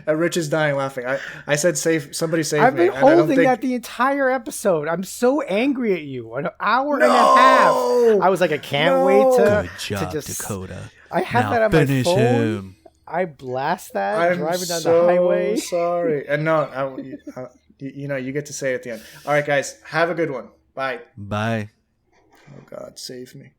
Rich is dying laughing. I said somebody save I've me. been holding that the entire episode. I'm so angry at you. An hour and a half. I was like, I can't wait to. Good job, to just, Dakota. I have now that on my finish phone. him. I blast that I'm driving down so the highway. Sorry. And no, you get to say it at the end. All right, guys, have a good one. Bye. Bye. Oh God, save me.